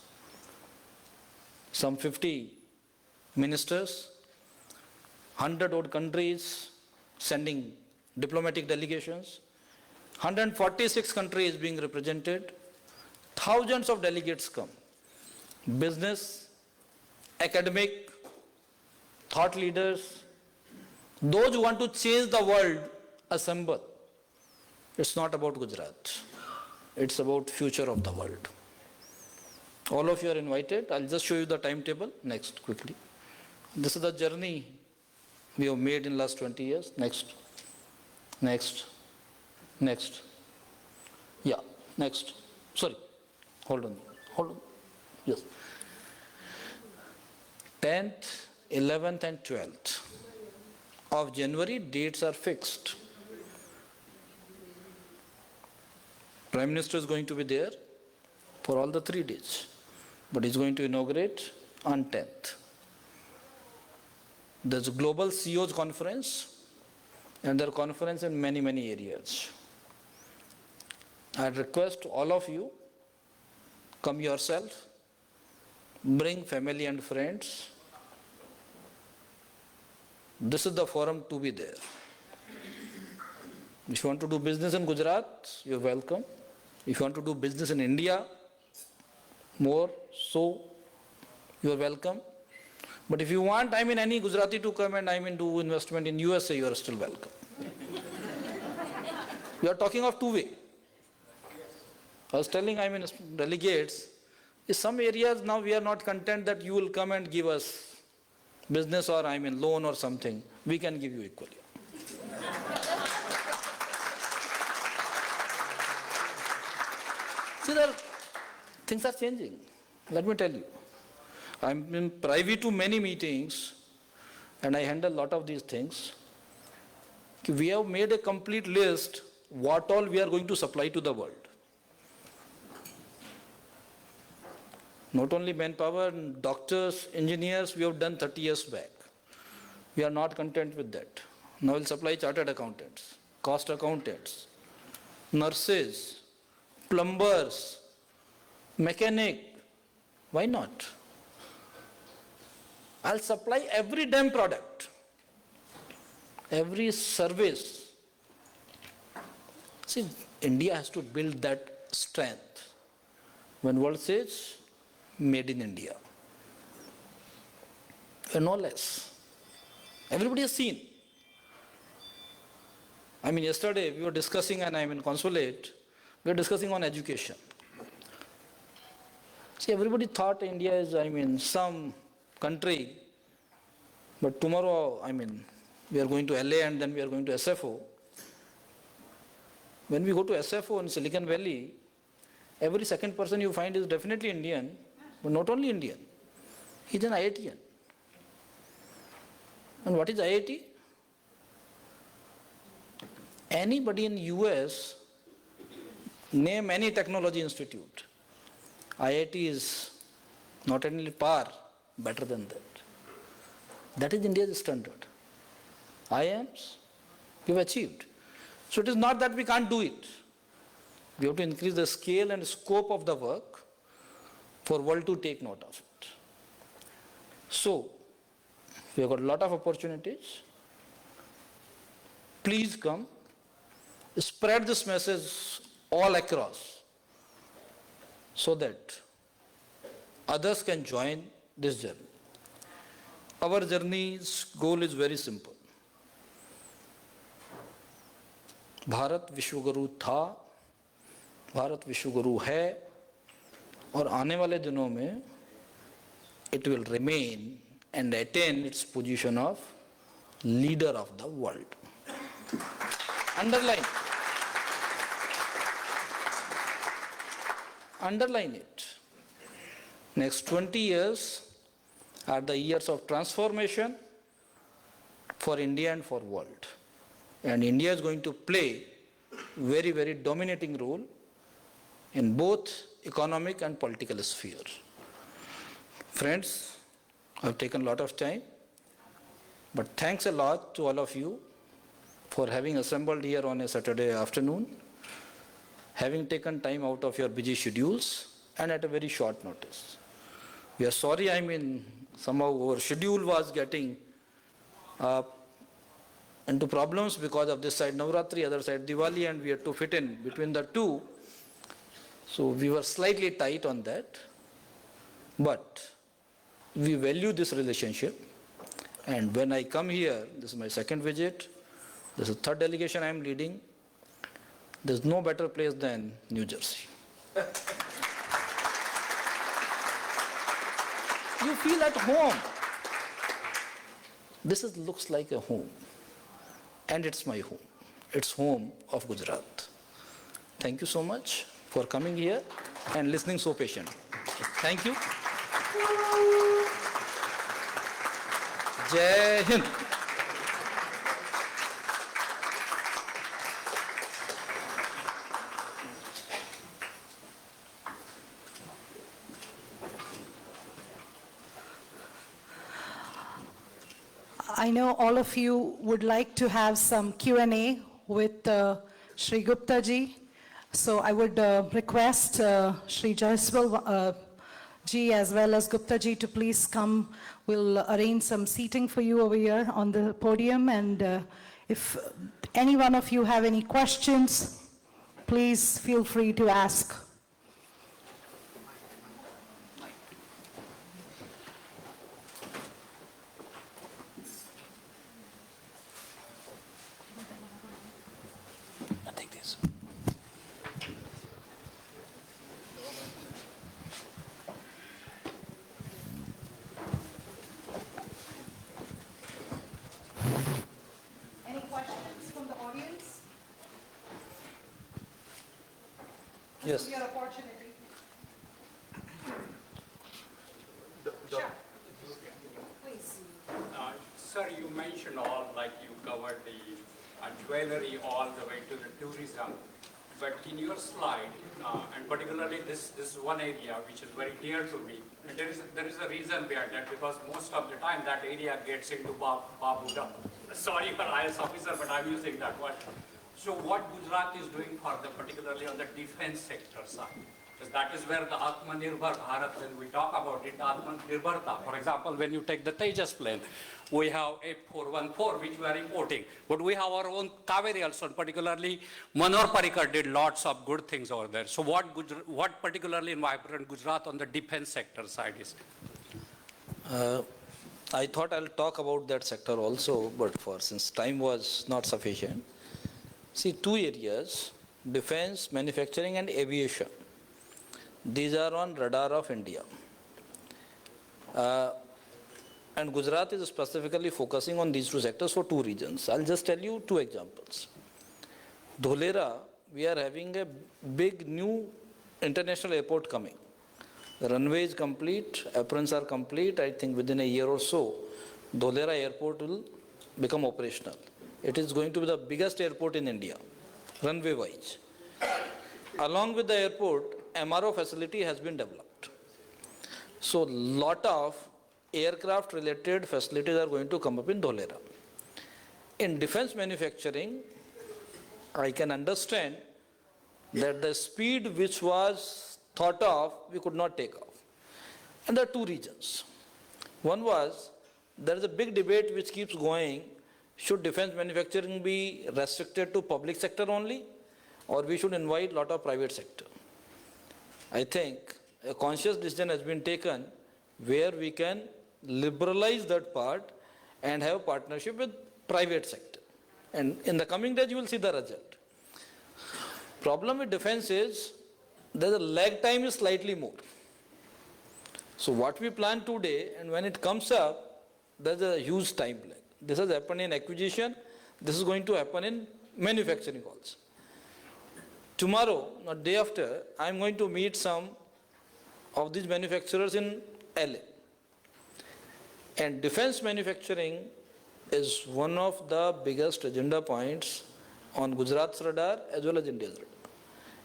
some 50 ministers, 100 odd countries sending diplomatic delegations, 146 countries being represented, thousands of delegates come. Business, academic, thought leaders, those who want to change the world assemble. It's not about Gujarat. It's about future of the world. All of you are invited. I'll just show you the timetable. Next, quickly. This is the journey we have made in last 20 years. Next. Next. Next. Yeah, next. Sorry. Hold on. Yes. 10th, 11th and 12th of January, dates are fixed. Prime Minister is going to be there for all the 3 days, but he's going to inaugurate on 10th. There's a global CEOs conference, and there are conferences in many, many areas. I request all of you, come yourself, bring family and friends. This is the forum to be there. If you want to do business in Gujarat, you're welcome. If you want to do business in India, more so, you're welcome. But if you want, any Gujarati to come and do investment in USA, you are still welcome. We are talking of two-way. I was telling, delegates, in some areas now we are not content that you will come and give us business or loan or something. We can give you equally. See, things are changing. Let me tell you. I'm in privy to many meetings and I handle a lot of these things. We have made a complete list what all we are going to supply to the world. Not only manpower, doctors, engineers, we have done 30 years back. We are not content with that. Now we'll supply chartered accountants, cost accountants, nurses, plumbers, mechanic. Why not? I'll supply every damn product, every service. See, India has to build that strength. When world says, made in India. No less. Everybody has seen. Yesterday we were discussing, and I'm in consulate, we were discussing on education. See, everybody thought India is, some country, but tomorrow, we are going to LA and then we are going to SFO. When we go to SFO in Silicon Valley, every second person you find is definitely Indian, but not only Indian. He's an IITian. And what is IIT? Anybody in US, name any technology institute. IIT is not only par, better than that. That is India's standard. IIMs, we've achieved. So it is not that we can't do it. We have to increase the scale and scope of the work for world to take note of it. So, we have got a lot of opportunities. Please come, spread this message all across so that others can join this journey. Our journey's goal is very simple. Bharat विश्वगुरु था, भारत विश्वगुरु है, और आने वाले दिनों में it will remain and attain its position of leader of the world. Underline it. Next 20 years are the years of transformation for India and for world. And India is going to play very, very dominating role in both economic and political sphere. Friends, I've taken a lot of time, but thanks a lot to all of you for having assembled here on a Saturday afternoon, having taken time out of your busy schedules and at a very short notice. We are sorry, somehow our schedule was getting into problems because of this side Navratri, other side Diwali, and we had to fit in between the two. So we were slightly tight on that. But we value this relationship. And when I come here, this is my second visit, this is the third delegation I am leading, there's no better place than New Jersey. You feel at home. This looks like a home. And it's my home. It's home of Gujarat. Thank you so much for coming here and listening so patiently. Thank you. Jai Hind. I know all of you would like to have some Q&A with Shri Gupta ji. So I would request Shri Jaiswal ji as well as Gupta ji to please come. We'll arrange some seating for you over here on the podium, and if any one of you have any questions, please feel free to ask. I take this. Any questions from the audience? Yes. Your opportunity. Sure. Please. Sir, you mentioned all, like you covered the jewelry all the way to the tourism. But in your slide, and particularly this one area which is very dear to me, and there is a reason behind that, because most of the time that area gets into Babuda. Sorry for IS officer, but I'm using that word. So what Gujarat is doing for particularly on the defense sector side? Because that is where the Atmanirbhar Bharat, when we talk about it, Atmanirbharta. For example, when you take the Tejas plane, we have F414, which we are importing, but we have our own Kaveri also, and particularly Manohar Parrikar did lots of good things over there. So what particularly in vibrant Gujarat on the defense sector side is? I thought I'll talk about that sector also, but since time was not sufficient. See, two areas, defense, manufacturing and aviation. These are on radar of India. And Gujarat is specifically focusing on these two sectors for two reasons. I'll just tell you two examples. Dholera, we are having a big new international airport coming. The runway is complete, aprons are complete. I think within a year or so, Dholera airport will become operational. It is going to be the biggest airport in India, runway-wise. Along with the airport, MRO facility has been developed. So lot of aircraft-related facilities are going to come up in Dholera. In defense manufacturing, I can understand that the speed which was thought of, we could not take off. And there are two reasons. One was, there is a big debate which keeps going, should defense manufacturing be restricted to public sector only, or we should invite a lot of private sector? I think a conscious decision has been taken where we can liberalize that part and have partnership with private sector. And in the coming days, you will see the result. Problem with defense is, the lag time is slightly more. So what we plan today, and when it comes up, there's a huge time lag. This has happened in acquisition, this is going to happen in manufacturing also. Tomorrow, or day after, I'm going to meet some of these manufacturers in LA. And defense manufacturing is one of the biggest agenda points on Gujarat's radar as well as India's radar.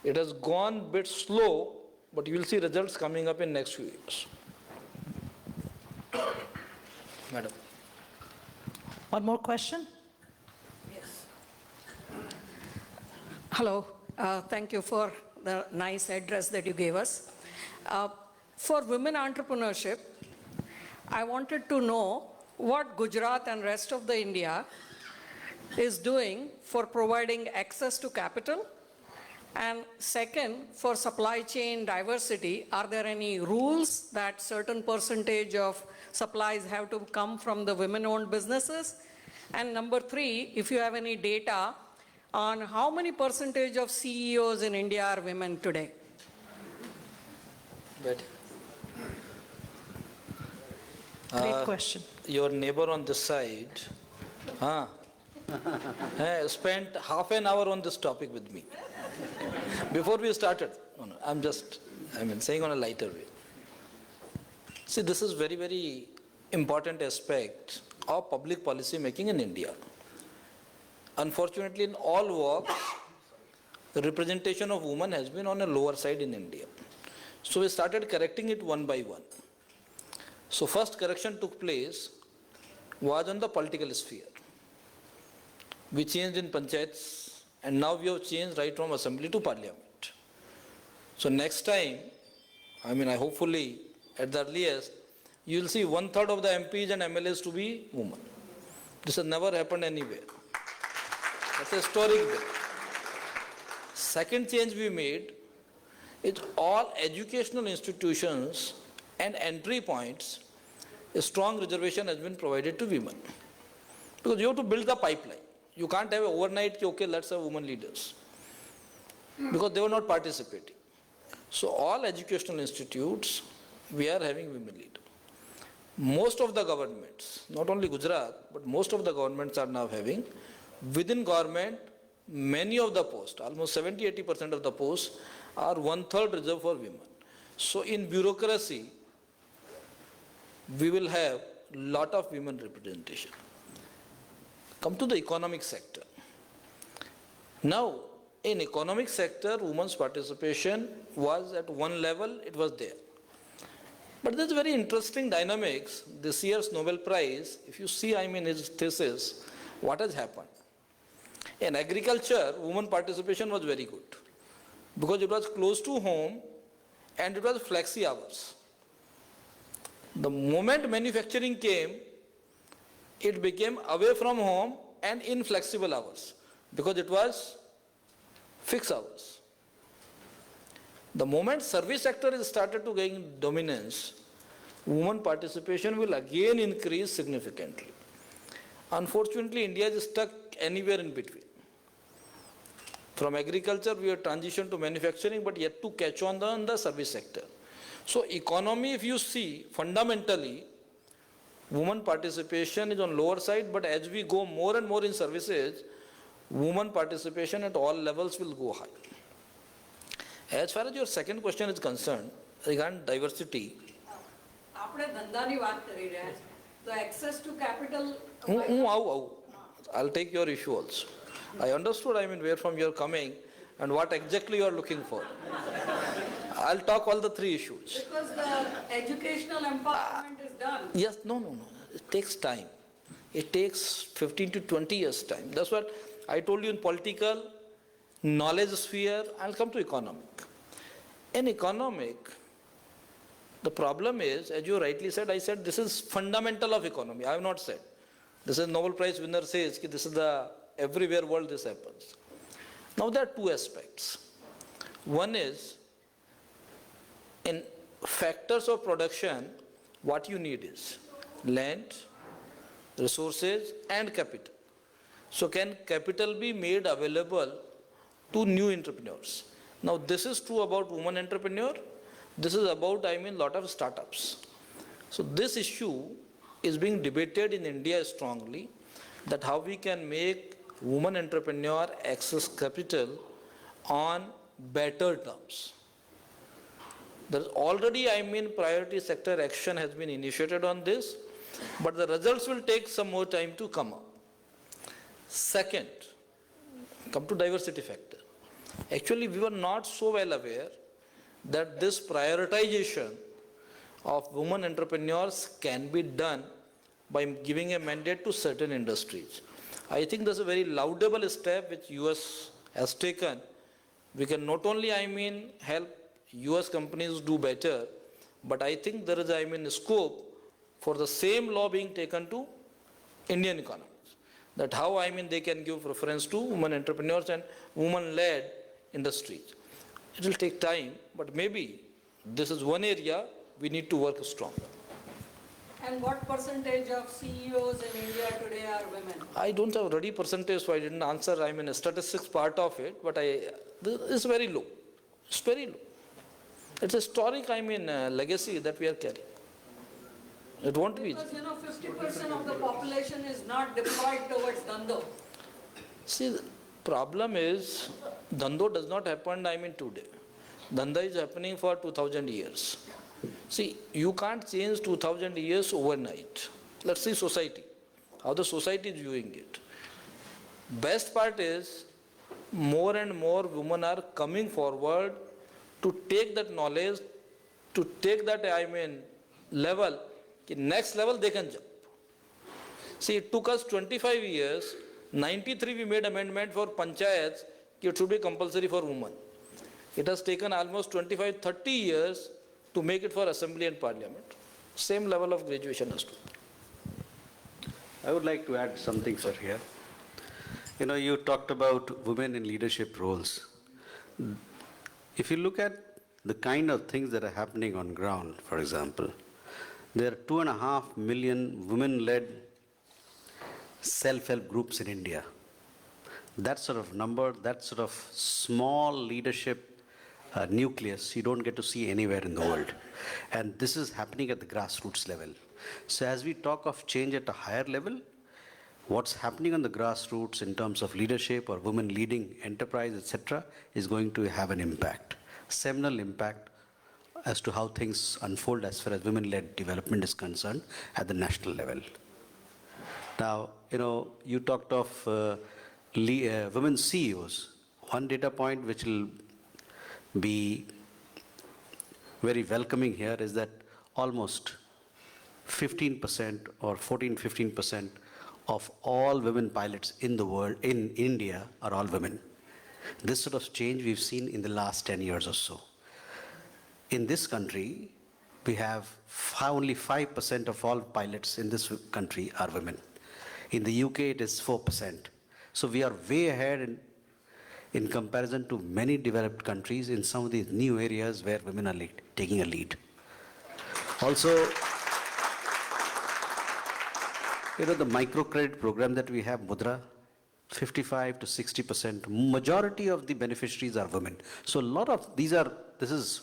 It has gone a bit slow, but you will see results coming up in next few years. Madam. One more question? Yes. Hello. Thank you for the nice address that you gave us. For women entrepreneurship, I wanted to know what Gujarat and rest of the India is doing for providing access to capital. And second, for supply chain diversity, are there any rules that certain percentage of supplies have to come from the women-owned businesses? And number three, if you have any data on how many percentage of CEOs in India are women today? Great question. Your neighbor on this side spent half an hour on this topic with me. Before we started, I'm saying on a lighter way. See, this is very, very important aspect of public policy making in India. Unfortunately, in all walks, the representation of women has been on a lower side in India. So we started correcting it one by one. So first correction took place was on the political sphere. We changed in panchayats, and now we have changed right from assembly to parliament. So next time, hopefully at the earliest, you will see 1/3 of the MPs and MLAs to be women. This has never happened anywhere. That's a historic bill. Second change we made is all educational institutions and entry points, a strong reservation has been provided to women. Because you have to build the pipeline. You can't have overnight, okay, let's have women leaders. Because they were not participating. So all educational institutes, we are having women leaders. Most of the governments, not only Gujarat, but most of the governments are now having, within government, many of the posts, almost 70-80% of the posts are 1/3 reserved for women. So in bureaucracy, we will have lot of women representation. Come to the economic sector. Now, in economic sector, women's participation was at one level, it was there. But there's very interesting dynamics. This year's Nobel Prize, if you see, his thesis, what has happened? In agriculture, women participation was very good because it was close to home and it was flexi hours. The moment manufacturing came, it became away from home and inflexible hours because it was fixed hours. The moment service sector is started to gain dominance, women participation will again increase significantly. Unfortunately, India is stuck anywhere in between. From agriculture, we have transitioned to manufacturing, but yet to catch on the service sector. So economy, if you see, fundamentally, women participation is on lower side, but as we go more and more in services, women participation at all levels will go high. As far as your second question is concerned, regarding diversity, આપણે ધંધાની વાત કરી રહ્યા છીએ. The access to capital. I'll take your issue also. I understood, where from you're coming and what exactly you're looking for. I'll talk all the three issues. Because the educational empowerment is done. Yes, no. It takes time. It takes 15 to 20 years time. That's what I told you in political, knowledge sphere. I'll come to economic. In economic, the problem is, as you rightly said, I said this is fundamental of economy. I have not said. This is Nobel Prize winner says that this is the everywhere world this happens. Now there are two aspects. One is, in factors of production, what you need is land, resources and capital. So can capital be made available to new entrepreneurs? Now this is true about women entrepreneur. This is about, lot of startups. So this issue is being debated in India strongly, that how we can make women entrepreneur access capital on better terms. There's already, priority sector action has been initiated on this, but the results will take some more time to come up. Second, come to diversity factor. Actually, we were not so well aware that this prioritization of women entrepreneurs can be done by giving a mandate to certain industries. I think that's a very laudable step which US has taken. We can not only, help US companies do better, but I think there is, scope for the same law being taken to Indian economies. That how, they can give preference to women entrepreneurs and women-led industries. It will take time, but maybe this is one area we need to work strong. And what percentage of CEOs in India today are women? I don't have ready percentage, so I didn't answer, a statistics part of it, but it's very low. It's very low. It's a historic, legacy that we are carrying. It won't be. Because, 50% of the population is not deployed towards Dhando. See, the problem is, Dhando does not happen, today. Dhanda is happening for 2000 years. See, you can't change 2000 years overnight. Let's see society, how the society is viewing it. Best part is, more and more women are coming forward to take that knowledge, to take that, level, next level they can jump. See, it took us 25 years, 93 we made amendment for panchayats, it should be compulsory for women. It has taken almost 25-30 years to make it for assembly and parliament. Same level of graduation has to. I would like to add something, sir, here. You know, you talked about women in leadership roles. If you look at the kind of things that are happening on ground, for example, there are 2.5 million women-led self-help groups in India. That sort of number, that sort of small leadership nucleus, you don't get to see anywhere in the world. And this is happening at the grassroots level. So as we talk of change at a higher level, what's happening on the grassroots in terms of leadership or women leading enterprise, etc., is going to have an impact, seminal impact as to how things unfold as far as women-led development is concerned at the national level. Now, you know, you talked of women CEOs. One data point which will be very welcoming here is that almost 15% or 14-15% of all women pilots in the world, in India, are all women. This sort of change we've seen in the last 10 years or so. In this country, we have only 5% of all pilots in this country are women. In the UK, it is 4%. So we are way ahead in comparison to many developed countries in some of these new areas where women are taking a lead. Also, you know, the microcredit program that we have, Mudra, 55 to 60%, majority of the beneficiaries are women. So a lot of this is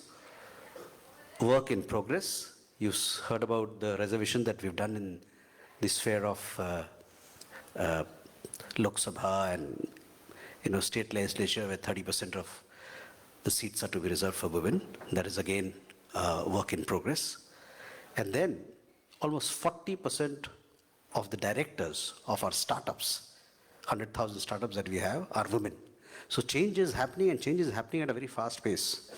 work in progress. You heard about the reservation that we've done in the sphere of Lok Sabha and, you know, state legislature where 30% of the seats are to be reserved for women. That is again work in progress. And then almost 40% of the directors of our startups, 100,000 startups that we have, are women. So change is happening, and change is happening at a very fast pace.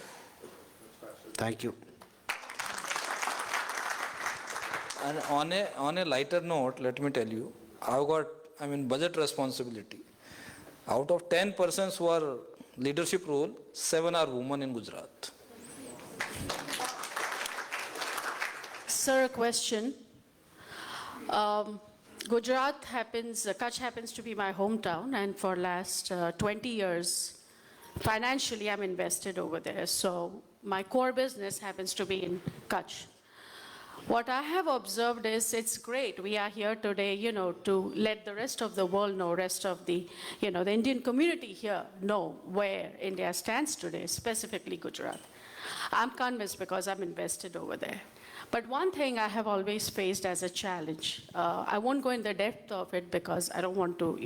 Thank you. And on a lighter note, let me tell you, I've got, budget responsibility. Out of 10 persons who are leadership role, 7 are women in Gujarat. Sir, a question. Gujarat Kutch happens to be my hometown, and for last 20 years, financially I'm invested over there. So my core business happens to be in Kutch. What I have observed is it's great. We are here today, to let the rest of the world know, rest of the, the Indian community here know where India stands today, specifically Gujarat. I'm convinced because I'm invested over there. But one thing I have always faced as a challenge, I won't go in the depth of it because I don't want to,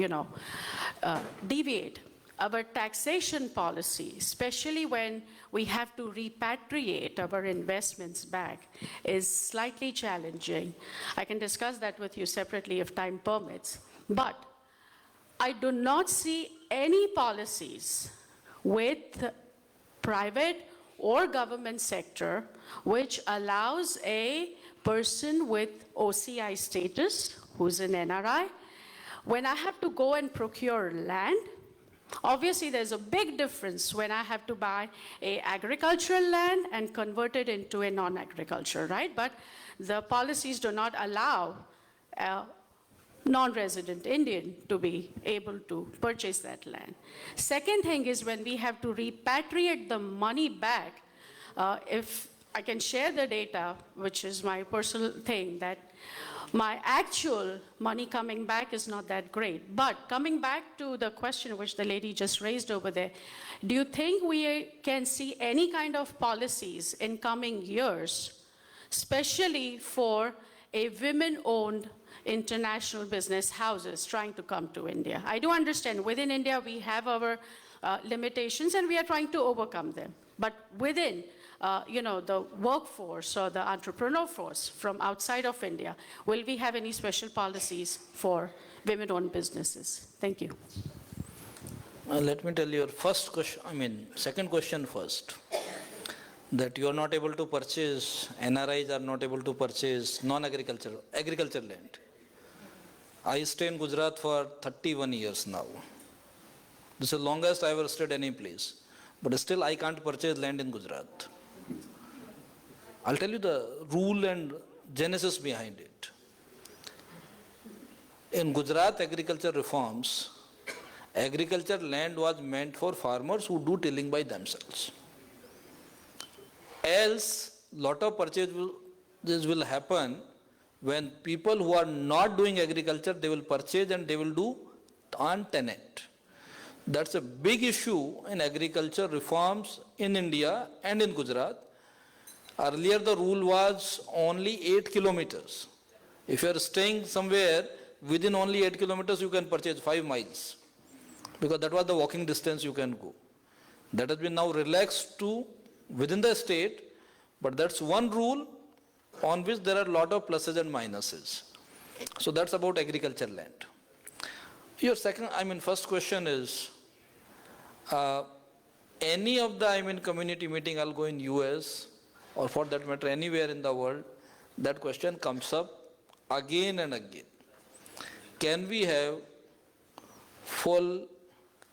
deviate. Our taxation policy, especially when we have to repatriate our investments back, is slightly challenging. I can discuss that with you separately if time permits. But I do not see any policies with private or government sector which allows a person with OCI status, who's an NRI, when I have to go and procure land. Obviously, there's a big difference when I have to buy a agricultural land and convert it into a non-agricultural, right? But the policies do not allow a non-resident Indian to be able to purchase that land. Second thing is when we have to repatriate the money back, if I can share the data, which is my personal thing, that my actual money coming back is not that great. But coming back to the question which the lady just raised over there, do you think we can see any kind of policies in coming years, especially for a women-owned international business houses trying to come to India? I do understand within India we have our limitations and we are trying to overcome them. But within the workforce or the entrepreneur force from outside of India, will we have any special policies for women-owned businesses? Thank you. Let me tell you your first question, second question first. That you are not able to purchase, NRIs are not able to purchase agriculture land. I stay in Gujarat for 31 years now. This is the longest I ever stayed any place. But still I can't purchase land in Gujarat. I'll tell you the rule and genesis behind it. In Gujarat agriculture reforms, agriculture land was meant for farmers who do tilling by themselves. Else, lot of purchases will happen when people who are not doing agriculture, they will purchase and they will do on tenant. That's a big issue in agriculture reforms in India and in Gujarat. Earlier the rule was only 8 kilometers. If you are staying somewhere within only 8 kilometers, you can purchase 5 miles. Because that was the walking distance you can go. That has been now relaxed to within the state, but that's one rule on which there are a lot of pluses and minuses. So that's about agriculture land. Your first question is, any of the, community meeting, I'll go in US, or for that matter, anywhere in the world, that question comes up again and again. Can we have full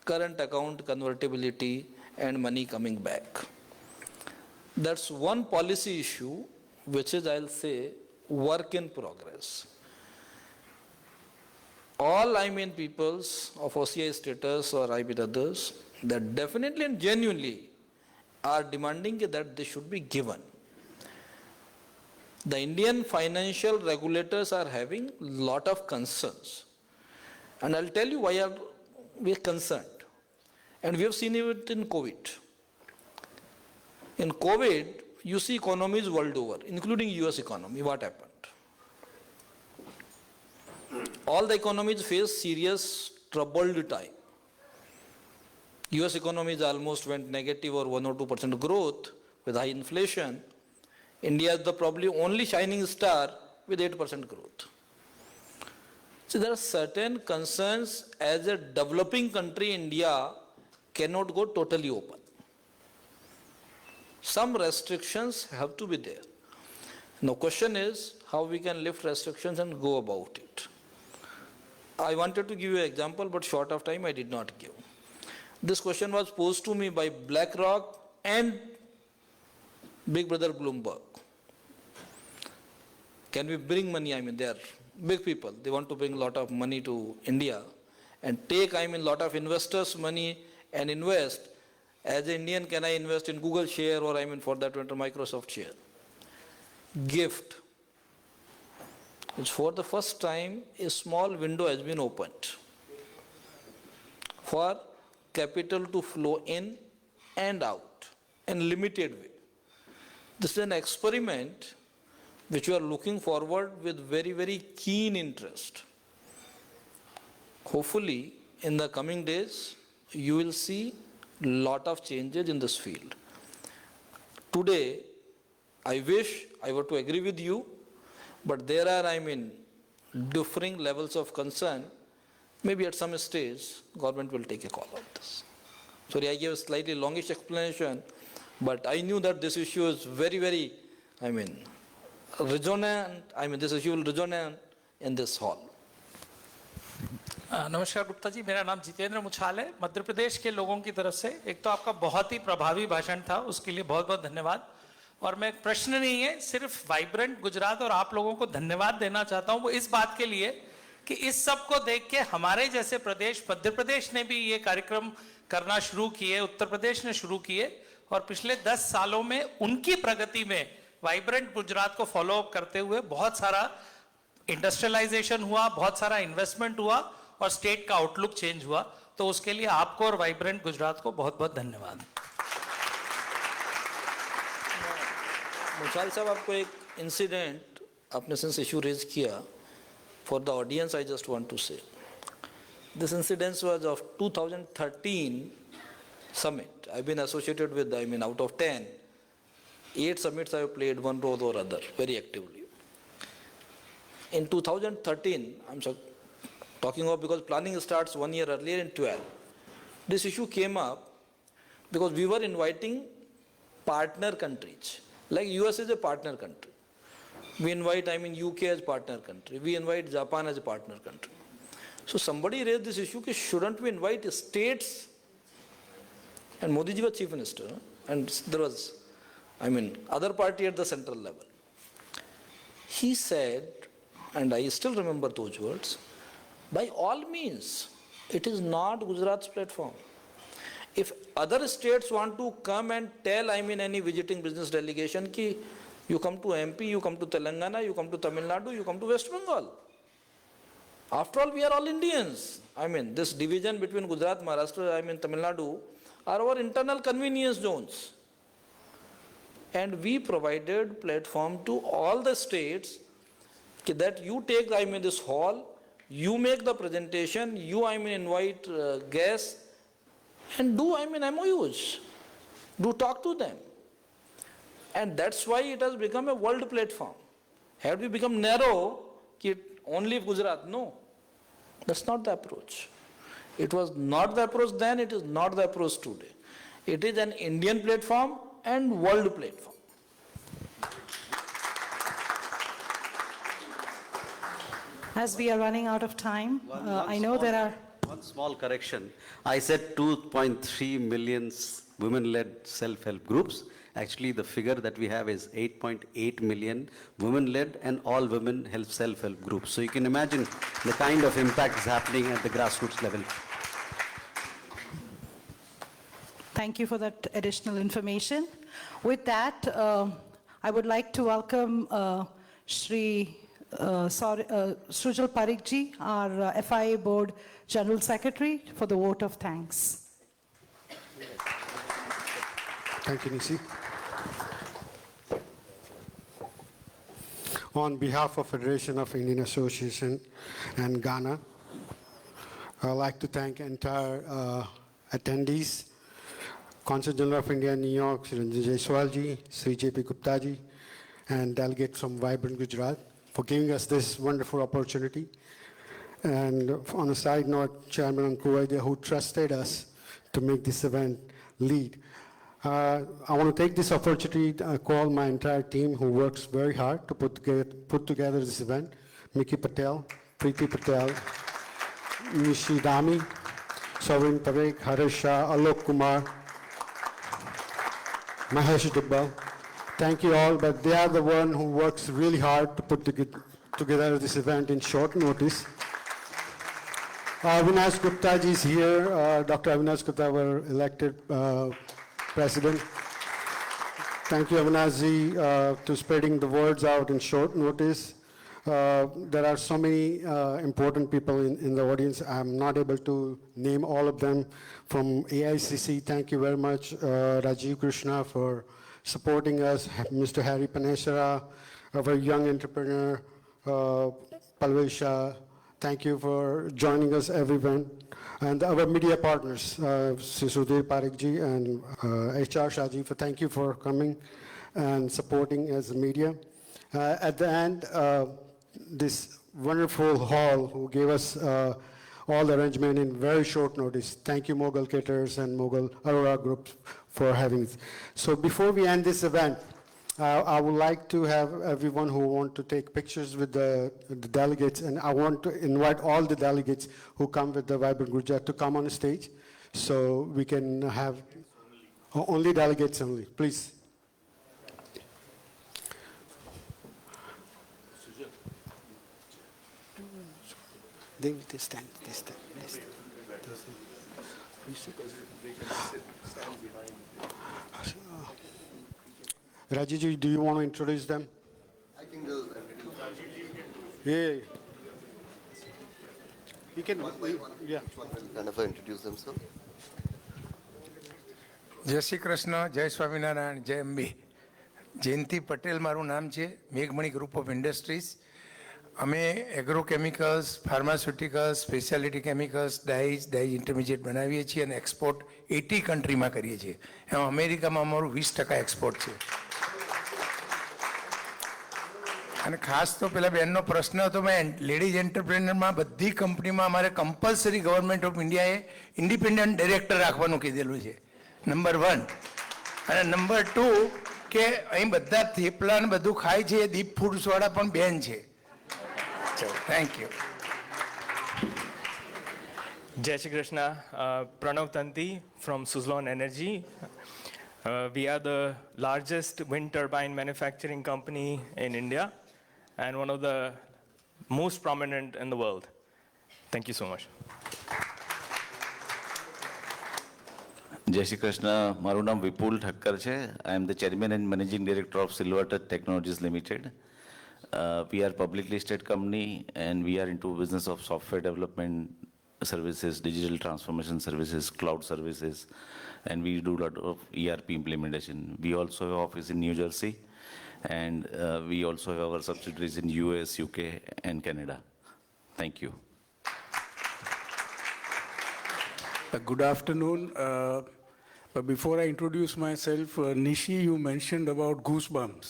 current account convertibility and money coming back? That's one policy issue which is, I'll say, work in progress. All peoples of OCI status or others, that definitely and genuinely are demanding that they should be given. The Indian financial regulators are having lot of concerns. And I'll tell you why we are concerned. And we have seen it in COVID. In COVID, you see economies world over, including US economy. What happened? All the economies faced serious troubled time. US economies almost went negative or 1 or 2% growth with high inflation. India is the probably only shining star with 8% growth. So there are certain concerns as a developing country, India cannot go totally open. Some restrictions have to be there. Now question is how we can lift restrictions and go about it. I wanted to give you an example, but short of time I did not give. This question was posed to me by BlackRock and Big Brother Bloomberg. Can we bring money? They are big people. They want to bring a lot of money to India and take, lot of investors' money and invest. As an Indian, can I invest in Google share or for that matter Microsoft share? Gift. It's for the first time a small window has been opened for capital to flow in and out in limited way. This is an experiment which we are looking forward with very, very keen interest. Hopefully, in the coming days, you will see lot of changes in this field. Today, I wish I were to agree with you, but there are, differing levels of concern. Maybe at some stage, government will take a call on this. Sorry, I gave a slightly longish explanation, but I knew that this issue is very, very, resonant. This issue will resonate in this hall. नमस्कार गुप्ता जी, मेरा नाम जितेंद्र मुछाल है। मध्य प्रदेश के लोगों की तरफ से एक तो आपका बहुत ही प्रभावी भाषण था, उसके लिए बहुत बहुत धन्यवाद। और मैं प्रश्न नहीं है, सिर्फ वाइब्रेंट गुजरात और आप लोगों को धन्यवाद देना चाहता हूं, वो इस बात के लिए कि इस सब को देख के हमारे जैसे प्रदेश, मध्य प्रदेश ने भी ये कार्यक्रम करना शुरू किए, उत्तर प्रदेश ने शुरू किए और पिछले 10 सालों में उनकी प्रगति में वाइब्रेंट गुजरात को फॉलो अप करते हुए बहुत सारा इंडस्ट्रियलाइजेशन हुआ, बहुत सारा इन्वेस्टमेंट हुआ और स्टेट का आउटलुक चेंज हुआ। तो उसके लिए आपको और वाइब्रेंट गुजरात को बहुत बहुत धन्यवाद। मुछाल साहब, आपको एक इंसिडेंट आपने सिंस इशू रेज किया, for the audience I just want to say this incident was of 2013 summit. I've been associated with, out of 10, 8 summits I have played one role or other very actively. In 2013, I'm talking of because planning starts 1 year earlier in 12. This issue came up because we were inviting partner countries. Like US is a partner country. We invite, UK as partner country. We invite Japan as a partner country. So somebody raised this issue, shouldn't we invite states? And Modi ji was chief minister, and there was I mean, other party at the central level. He said, and I still remember those words, by all means, it is not Gujarat's platform. If other states want to come and tell, I mean, any visiting business delegation, ki you come to MP, you come to Telangana, you come to Tamil Nadu, you come to West Bengal. After all, we are all Indians. I mean, this division between Gujarat, Maharashtra, I mean, Tamil Nadu, are our internal convenience zones. And we provided platform to all the states that you take, I mean, this hall, you make the presentation, you, I mean, invite guests, and do, I mean, MOUs. Do talk to them. And that's why it has become a world platform. Have we become narrow, only Gujarat? No. That's not the approach. It was not the approach then, it is not the approach today. It is an Indian platform and world platform. As we are running out of time, I know there are... One small correction. I said 2.3 million women-led self-help groups. Actually, the figure that we have is 8.8 million women-led and all women self-help groups. So you can imagine the kind of impact is happening at the grassroots level. Thank you for that additional information. With that, I would like to welcome Srijal Parikhji, our FIA Board General Secretary, for the vote of thanks. Thank you, Nisi. On behalf of Federation of Indian Association and Ghana, I'd like to thank entire attendees, Consul General of India in New York, Sri Ranjan Jaiswalji, Sri J.P. Guptaji, and delegates from Vibrant Gujarat for giving us this wonderful opportunity. And on a side note, Chairman Ankuvaidya, who trusted us to make this event lead. I want to take this opportunity to call my entire team who works very hard to put together this event. Miki Patel, Preeti Patel, Nishi Dami, Sovereign Parekh, Harish Shah, Alok Kumar, Mahesh Dubbal. Thank you all, but they are the one who works really hard to put together this event in short notice. Avinash Gupta ji is here. Dr. Avinash Gupta, our elected president. Thank you, Avinash ji, to spreading the words out in short notice. There are so many important people in the audience. I'm not able to name all of them. From AICC, thank you very much, Rajiv Krishna, for supporting us, Mr. Harry Paneshara, our young entrepreneur, Palvesha. Thank you for joining us, everyone. And our media partners, Sudhir Parikhji and HR Shaji, thank you for coming and supporting as a media. At the end, this wonderful hall who gave us all the arrangement in very short notice. Thank you, Mughal Caterers and Mughal Aurora Group, for having it. So before we end this event, I would like to have everyone who want to take pictures with the delegates, and I want to invite all the delegates who come with the Vibrant Gujarat to come on the stage, so we can have only delegates only, please. They stand. Rajiji, do you want to introduce them? I can go. Yeah. You can. Yeah. Kind of introduce themselves. જય શ્રી કૃષ્ણ, જય સ્વામિનારાયણ, જય અંબે. જયંતિ પટેલ મારું નામ છે, મેઘમણી group of industries. અમે agrochemicals, pharmaceuticals, speciality chemicals, dyes intermediate બનાવીએ છીએ અને એક્સપોર્ટ 80 કન્ટ્રીમાં કરીએ છીએ. એમાં અમેરિકામાં અમારું 20% એક્સપોર્ટ છે. અને ખાસ તો પેલા બેનનો પ્રશ્ન હતો, મેં લેડીઝ એન્ટરપ્રેનરમાં બધી કંપનીમાં અમારે કમ્પલસરી ગવર્મેન્ટ ઓફ ઇન્ડિયાએ ઇન્ડિપેન્ડન્ટ ડિરેક્ટર રાખવાનું કીધેલું છે, નંબર 1. અને નંબર 2 કે અહીં બધા થેપલા ને બધું ખાય છે, દીપ ફૂડ્સવાળા પણ બેન છે. Thank you. Jai Shri Krishna, Pranav Tanti from Suzlon Energy. We are the largest wind turbine manufacturing company in India and one of the most prominent in the world. Thank you so much. જય શ્રી કૃષ્ણ. મારું નામ વિપુલ ઠક્કર છે. I am the chairman and managing director of Silvertouch Technologies Limited. We are a publicly listed company and we are into business of software development services, digital transformation services, cloud services, and we do a lot of ERP implementation. We also have office in New Jersey and we also have our subsidiaries in US, UK and Canada. Thank you. Good afternoon. But before I introduce myself, Nishi, you mentioned about goosebumps,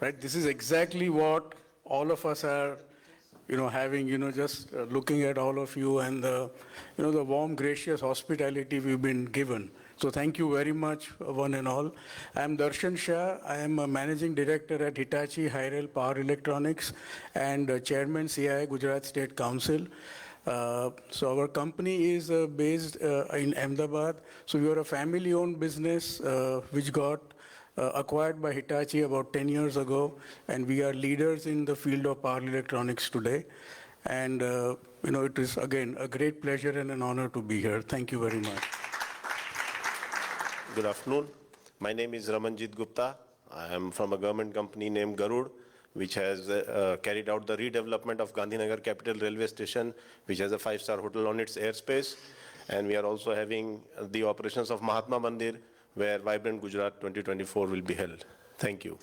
right? This is exactly what all of us are, having, just looking at all of you and the, the warm, gracious hospitality we've been given. So thank you very much, one and all. I am Darshan Shah. I am a managing director at Hitachi High-Rail Power Electronics and chairman CII Gujarat State Council. So our company is based in Ahmedabad. So we are a family-owned business which got acquired by Hitachi about 10 years ago, and we are leaders in the field of power electronics today. And it is again a great pleasure and an honor to be here. Thank you very much. Good afternoon. My name is Ramanjit Gupta. I am from a government company named Garud, which has carried out the redevelopment of Gandhinagar Capital Railway Station, which has a 5-star hotel on its airspace. And we are also having the operations of Mahatma Mandir, where Vibrant Gujarat 2024 will be held. Thank you.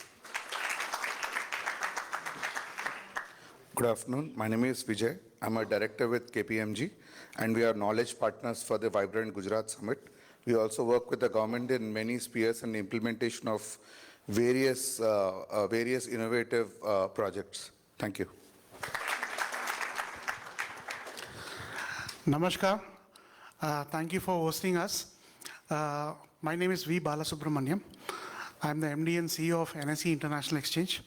Good afternoon. My name is Vijay. I'm a director with KPMG, and we are knowledge partners for the Vibrant Gujarat Summit. We also work with the government in many spheres and implementation of various innovative projects. Thank you. Namaskar. Thank you for hosting us. My name is V. Balasubramaniam. I'm the MD and CEO of NSE International Exchange.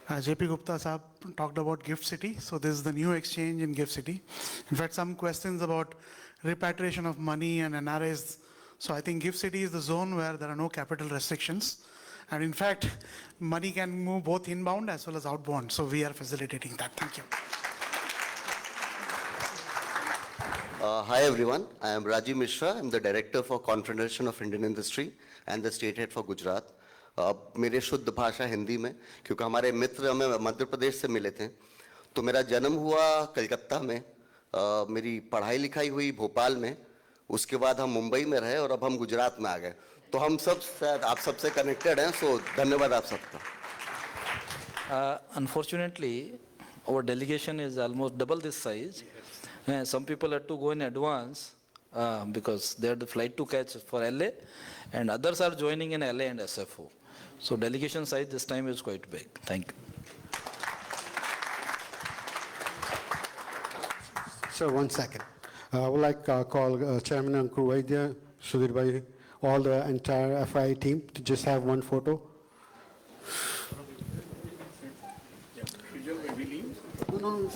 JP Gupta Saab talked about Gift City. So this is the new exchange in Gift City. In fact, some questions about repatriation of money and NRIs. So I think Gift City is the zone where there are no capital restrictions. And in fact, money can move both inbound as well as outbound. So we are facilitating that. Thank you. Hi everyone, I am Rajiv Mishra. I'm the Director for Confederation of Indian Industry and the State Head for Gujarat. मेरे शुद्ध भाषा हिंदी में, क्योंकि हमारे मित्र हमें मध्य प्रदेश से मिले थे, तो मेरा जन्म हुआ कलकत्ता में, मेरी पढ़ाई लिखाई हुई भोपाल में, उसके बाद हम मुंबई में रहे और अब हम गुजरात में आ गए. तो हम सब आप सबसे कनेक्टेड हैं, सो धन्यवाद आप सबका. Unfortunately, our delegation is almost double this size. Some people had to go in advance because they had the flight to catch for LA, and others are joining in LA and SFO. So delegation size this time is quite big. Thank you. So 1 second. I would like to call Chairman Ankur Vaidya, Sudhir Bhai, all the entire FI team to just have one photo. No.